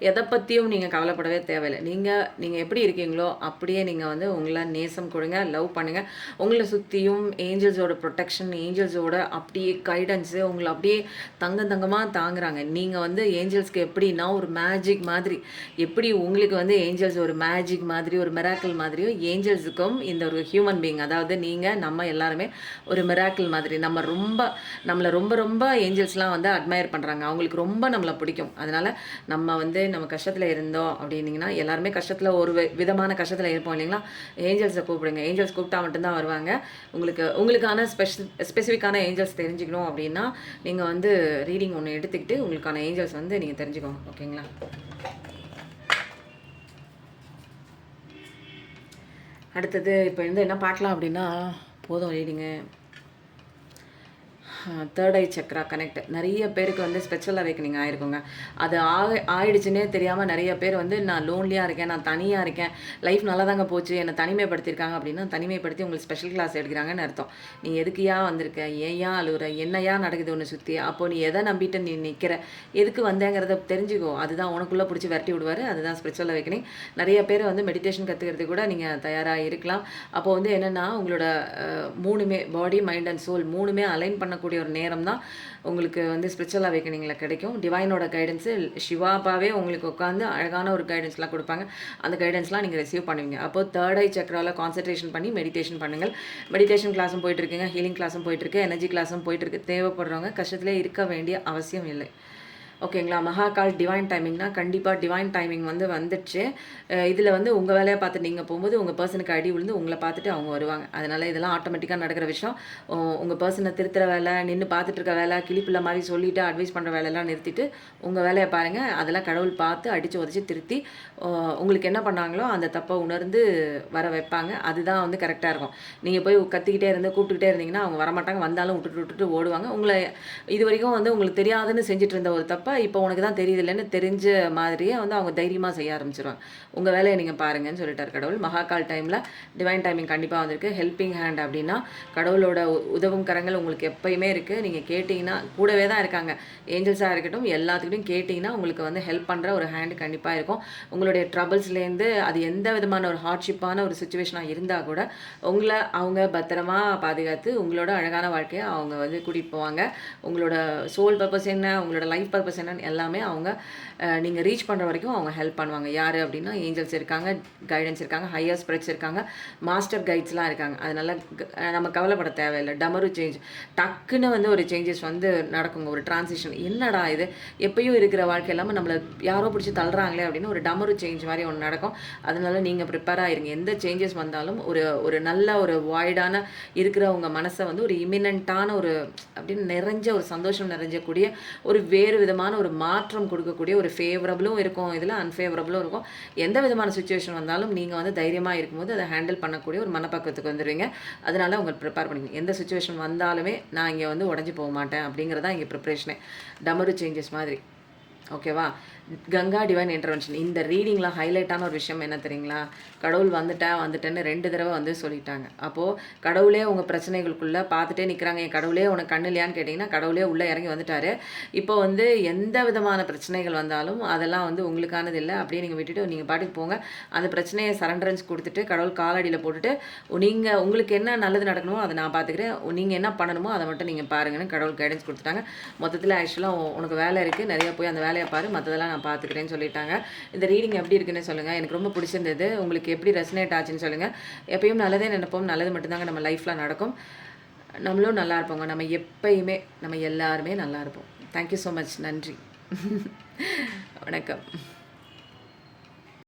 எதை பற்றியும் நீங்கள் கவலைப்படவே தேவையில்லை. நீங்கள் எப்படி இருக்கீங்களோ அப்படியே நீங்கள் வந்து உங்களை நேசம் கொடுங்க, லவ் பண்ணுங்கள். உங்களை சுற்றியும் ஏஞ்சல்ஸோட ப்ரொடெக்ஷன், ஏஞ்சல்ஸோட அப்படியே கைடன்ஸு உங்களை அப்படியே தங்கமாக தாங்குறாங்க. நீங்கள் வந்து ஏஞ்சல்ஸ்க்கு எப்படின்னா ஒரு மேஜிக் மாதிரி, எப்படி உங்களுக்கு வந்து ஏஞ்சல்ஸ் ஒரு மேஜிக் மாதிரி, ஒரு மிராக்கிள் மாதிரியோ ஏஞ்சல்ஸுக்கும் இந்த ஒரு ஹியூமன் பீயிங், அதாவது நீங்கள் நம்ம எல்லாருமே ஒரு மிராக்கிள் மாதிரி நம்மளை ரொம்ப ரொம்ப ஏஞ்சல்ஸ்லாம் வந்து அட்மையர் பண்ணுறாங்க. அவங்களுக்கு ரொம்ப நம்மளை பிடிக்கும். அதனால் நம்ம கஷ்டத்தில் இருந்தோம் அப்படின்னீங்கன்னா, எல்லாருமே கஷ்டத்தில் ஒரு விதமான கஷ்டத்தில் இருப்போம் இல்லைங்களா? ஏஞ்சல்ஸை கூப்பிடுங்க. ஏஞ்சல்ஸ் கூப்பிட்டா மட்டும்தான் வருவாங்க. உங்களுக்கான ஸ்பெசிஃபிக்கான ஏஞ்சல்ஸ் தெரிஞ்சுக்கணும் அப்படின்னா, நீங்கள் வந்து ரீடிங் ஒன்று எடுத்துக்கிட்டு உங்களுக்கான ஏஞ்சல்ஸ் வந்து நீங்கள் தெரிஞ்சுக்கோங்க. ஓகேங்களா? அடுத்தது இப்போ என்ன பார்க்கலாம் அப்படின்னா, போதும் ரீடிங்கு. தேர்ட் ஐ சக்ரா கனெக்ட் நிறைய பேருக்கு வந்து ஸ்பெஷல் அவேக்கனிங் ஆயிருக்குங்க. அது ஆயிடுச்சுன்னே தெரியாமல் நிறைய பேர் வந்து நான் லோன்லியாக இருக்கேன், நான் தனியாக இருக்கேன், லைஃப் நல்லா தாங்க போச்சு, என்னை தனிமைப்படுத்தியிருக்காங்க அப்படின்னா, தனிமைப்படுத்தி உங்களுக்கு ஸ்பெஷல் கிளாஸ் எடுக்கிறாங்கன்னு அர்த்தம். நீ எதுக்குயா வந்திருக்க, ஏன் அழுகுற, என்னையா நடக்குது ஒன்று சுற்றி, அப்போ நீ எதை நம்பிட்டு நீ நிற்கிற, எதுக்கு வந்தேங்கிறத தெரிஞ்சுக்கோ. அதுதான் உனக்குள்ளே பிடிச்சி விரட்டி விடுவார். அதுதான் ஸ்பெஷல் அவேக்கனிங். நிறைய பேர் வந்து மெடிடேஷன் கற்றுக்கிறதுக்கு கூட நீங்கள் தயாராக இருக்கலாம். அப்போ வந்து என்னென்னா, உங்களோட மூணுமே பாடி மைண்ட் அண்ட் சோல் மூணுமே அலைன் பண்ணக்கூடிய ஒரு நேரம் தான் உங்களுக்கு வந்து ஸ்பிரிச்சுவல் அவேக்கனிங்கில் கிடைக்கும். டிவைனோட கைடன்ஸு சிவாபாவே உங்களுக்கு உட்காந்து அழகான ஒரு கைடன்ஸ்லாம் கொடுப்பாங்க. அந்த கைடன்ஸ்லாம் நீங்கள் ரிசீவ் பண்ணுவீங்க. அப்போது தேர்ட் ஐ சக்ராவில் கான்சன்ட்ரேஷன் பண்ணி மெடிடேஷன் பண்ணுங்கள். மெடிடேஷன் கிளாஸும் போயிட்டுருக்குங்க, ஹீலிங் கிளாஸும் போயிட்டுருக்கு, எனர்ஜி கிளாஸும் போயிட்டுருக்கு. தேவைப்படுறவங்க கஷ்டத்திலே இருக்க வேண்டிய அவசியம் இல்லை. ஓகேங்களா? மகாகால் டிவைன் டைமிங்னா கண்டிப்பாக டிவைன் டைமிங் வந்து வந்துடுச்சு. இதில் வந்து உங்கள் வேலையை பார்த்துட்டு நீங்கள் போகும்போது உங்கள் பர்சனுக்கு அடி விழுந்து உங்களை பார்த்துட்டு அவங்க வருவாங்க. அதனால் இதெல்லாம் ஆட்டோமேட்டிக்காக நடக்கிற விஷயம். உங்கள் பர்சனை திருத்துற வேலை, நின்று பார்த்துட்டு இருக்க வேலை, கிளிப்பிள்ள மாதிரி சொல்லிவிட்டு அட்வைஸ் பண்ணுற வேலையெல்லாம் நிறுத்திட்டு உங்கள் வேலையை பாருங்கள். அதெல்லாம் கடவுள் பார்த்து அடித்து உதச்சி திருத்தி உங்களுக்கு என்ன பண்ணாங்களோ அந்த தப்பை உணர்ந்து வர வைப்பாங்க. அதுதான் வந்து கரெக்டாக இருக்கும். நீங்கள் போய் கத்திக்கிட்டே இருந்து கூப்பிட்டுக்கிட்டே இருந்தீங்கன்னா அவங்க வரமாட்டாங்க. வந்தாலும் விட்டுட்டு ஓடுவாங்க. உங்களை இது வரைக்கும் வந்து உங்களுக்கு தெரியாதுன்னு செஞ்சுட்டு இருந்த ஒரு தப்பை இப்போ உனக்கு தான் தெரியுதில்லைன்னு தெரிஞ்ச மாதிரியே வந்து அவங்க தைரியமாக செய்ய ஆரம்பிச்சிருவாங்க. உங்கள் வேலையை நீங்கள் பாருங்கன்னு சொல்லிட்டார் கடவுள். மகாகால் டைமில் டிவைன் டைமிங் கண்டிப்பாக வந்திருக்கு. ஹெல்பிங் ஹேண்ட் அப்படின்னா கடவுளோட உதவும் கரங்கள் உங்களுக்கு எப்பயுமே இருக்குது. நீங்கள் கேட்டிங்கன்னா கூடவே தான் இருக்காங்க. ஏஞ்சல்ஸாக இருக்கட்டும், எல்லாத்துக்கிட்டையும் கேட்டிங்கன்னா உங்களுக்கு வந்து ஹெல்ப் பண்ணுற ஒரு ஹேண்டு கண்டிப்பாக இருக்கும். உங்களுடைய ட்ரபிள்ஸ்லேருந்து அது எந்த விதமான ஒரு ஹார்ட்ஷிப்பான ஒரு சுச்சுவேஷனாக இருந்தால் கூட உங்களை அவங்க பத்திரமா பாதுகாத்து உங்களோட அழகான வாழ்க்கையை அவங்க வந்து கூட்டிகிட்டு போவாங்க. உங்களோட சோல் பர்பஸ் என்ன, உங்களோட லைஃப் பர்பஸ் என்னன்னு எல்லாமே அவங்க நீங்கள் ரீச் பண்ணுற வரைக்கும் அவங்க ஹெல்ப் பண்ணுவாங்க. யார் அப்படின்னா ஏஞ்சல்ஸ் இருக்காங்க, கைடன்ஸ் இருக்காங்க, ஹையர் ஸ்பிரிட்ஸ் இருக்காங்க, மாஸ்டர் கைட்ஸ்லாம் இருக்காங்க. அதனால் நம்ம கவலைப்பட தேவையில்லை. டமரு சேஞ்ச் டக்குன்னு வந்து ஒரு சேஞ்சஸ் வந்து நடக்குங்க. ஒரு டிரான்சிஷன். என்னடா இது எப்பயும் இருக்கிற வாழ்க்கை இல்லாமல் நம்மளை யாரோ பிடிச்சி தள்ளுறாங்களே அப்படின்னு ஒரு டமரு சேஞ்ச் மாதிரி ஒன்று நடக்கும். அதனால நீங்கள் ப்ரிப்பேராக இருங்க. எந்த சேஞ்சஸ் வந்தாலும் ஒரு நல்ல ஒரு வாய்டான இருக்கிற உங்கள் மனசை வந்து ஒரு இமினண்ட்டான ஒரு அப்படின்னு நிறைஞ்ச ஒரு சந்தோஷம் நிறைஞ்சக்கூடிய ஒரு வேறு விதமான ஒரு மாற்றம் கொடுக்கக்கூடிய ஒரு ஃபேவரபிளும் இருக்கும், இதில் அன்ஃபேவரபிளும் இருக்கும். எந்த விதமான சுச்சுவேஷன் வந்தாலும் நீங்கள் வந்து தைரியமாக இருக்கும்போது அதை ஹேண்டில் பண்ணக்கூடிய ஒரு மனப்பக்குவத்துக்கு வந்துடுவீங்க. அதனால் உங்களை ப்ரிப்பேர் பண்ணிக்கணும். எந்த சுச்சுவேஷன் வந்தாலுமே நான் இங்கே வந்து உடஞ்சி போக மாட்டேன் அப்படிங்கிறதா இங்கே ப்ரிப்ரேஷனே. டமரு சேஞ்சஸ் மாதிரி. ஓகேவா? Ganga divine intervention. இந்த ரீடிங்கில் ஹைலைட்டான ஒரு விஷயம் என்ன தெரியுங்களா? கடவுள் வந்துட்டேன்னு 2 தடவை வந்து சொல்லிட்டாங்க. அப்போது கடவுளே உங்கள் பிரச்சனைகளுக்குள்ளே பார்த்துட்டே நிற்கிறாங்க. என் கடவுளே உனக்கு கண்ணு இல்லையான்னு கேட்டிங்கன்னா கடவுளே உள்ளே இறங்கி வந்துட்டார். இப்போ வந்து எந்த விதமான பிரச்சனைகள் வந்தாலும் அதெல்லாம் வந்து உங்களுக்கானது இல்லை. அப்படியே நீங்கள் விட்டுட்டு நீங்கள் பாட்டுக்கு போங்க. அந்த பிரச்சனையை சரண்டரன்ஸ் கொடுத்துட்டு கடவுள் காலடியில் போட்டுட்டு உங்களுக்கு என்ன நல்லது நடக்கணுமோ அதை நான் பார்த்துக்கிறேன், நீங்கள் என்ன பண்ணணுமோ அதை மட்டும் நீங்கள் பாருங்கன்னு கடவுள் கைடன்ஸ் கொடுத்துட்டாங்க. மொத்தத்தில் ஆக்சுவலாக உனக்கு வேலை இருக்குது, நிறையா போய் அந்த வேலையை பாரு, மற்றதெல்லாம் நான் பார்த்துக்கிறேன்னு சொல்லிட்டாங்க. இந்த ரீடிங் எப்படி இருக்குன்னு சொல்லுங்கள். எனக்கு ரொம்ப பிடிச்சிருந்தது. உங்களுக்கு எப்படி ரெசனேட் ஆச்சுன்னு சொல்லுங்கள். எப்பயும் நல்லதே நினைப்போம், நல்லது மட்டும்தாங்க நம்ம லைஃப்பில் நடக்கும். நம்மளும் நல்லா இருப்போங்க. நம்ம எல்லாருமே நல்லா இருப்போம். Thank you so much. நன்றி. வணக்கம்.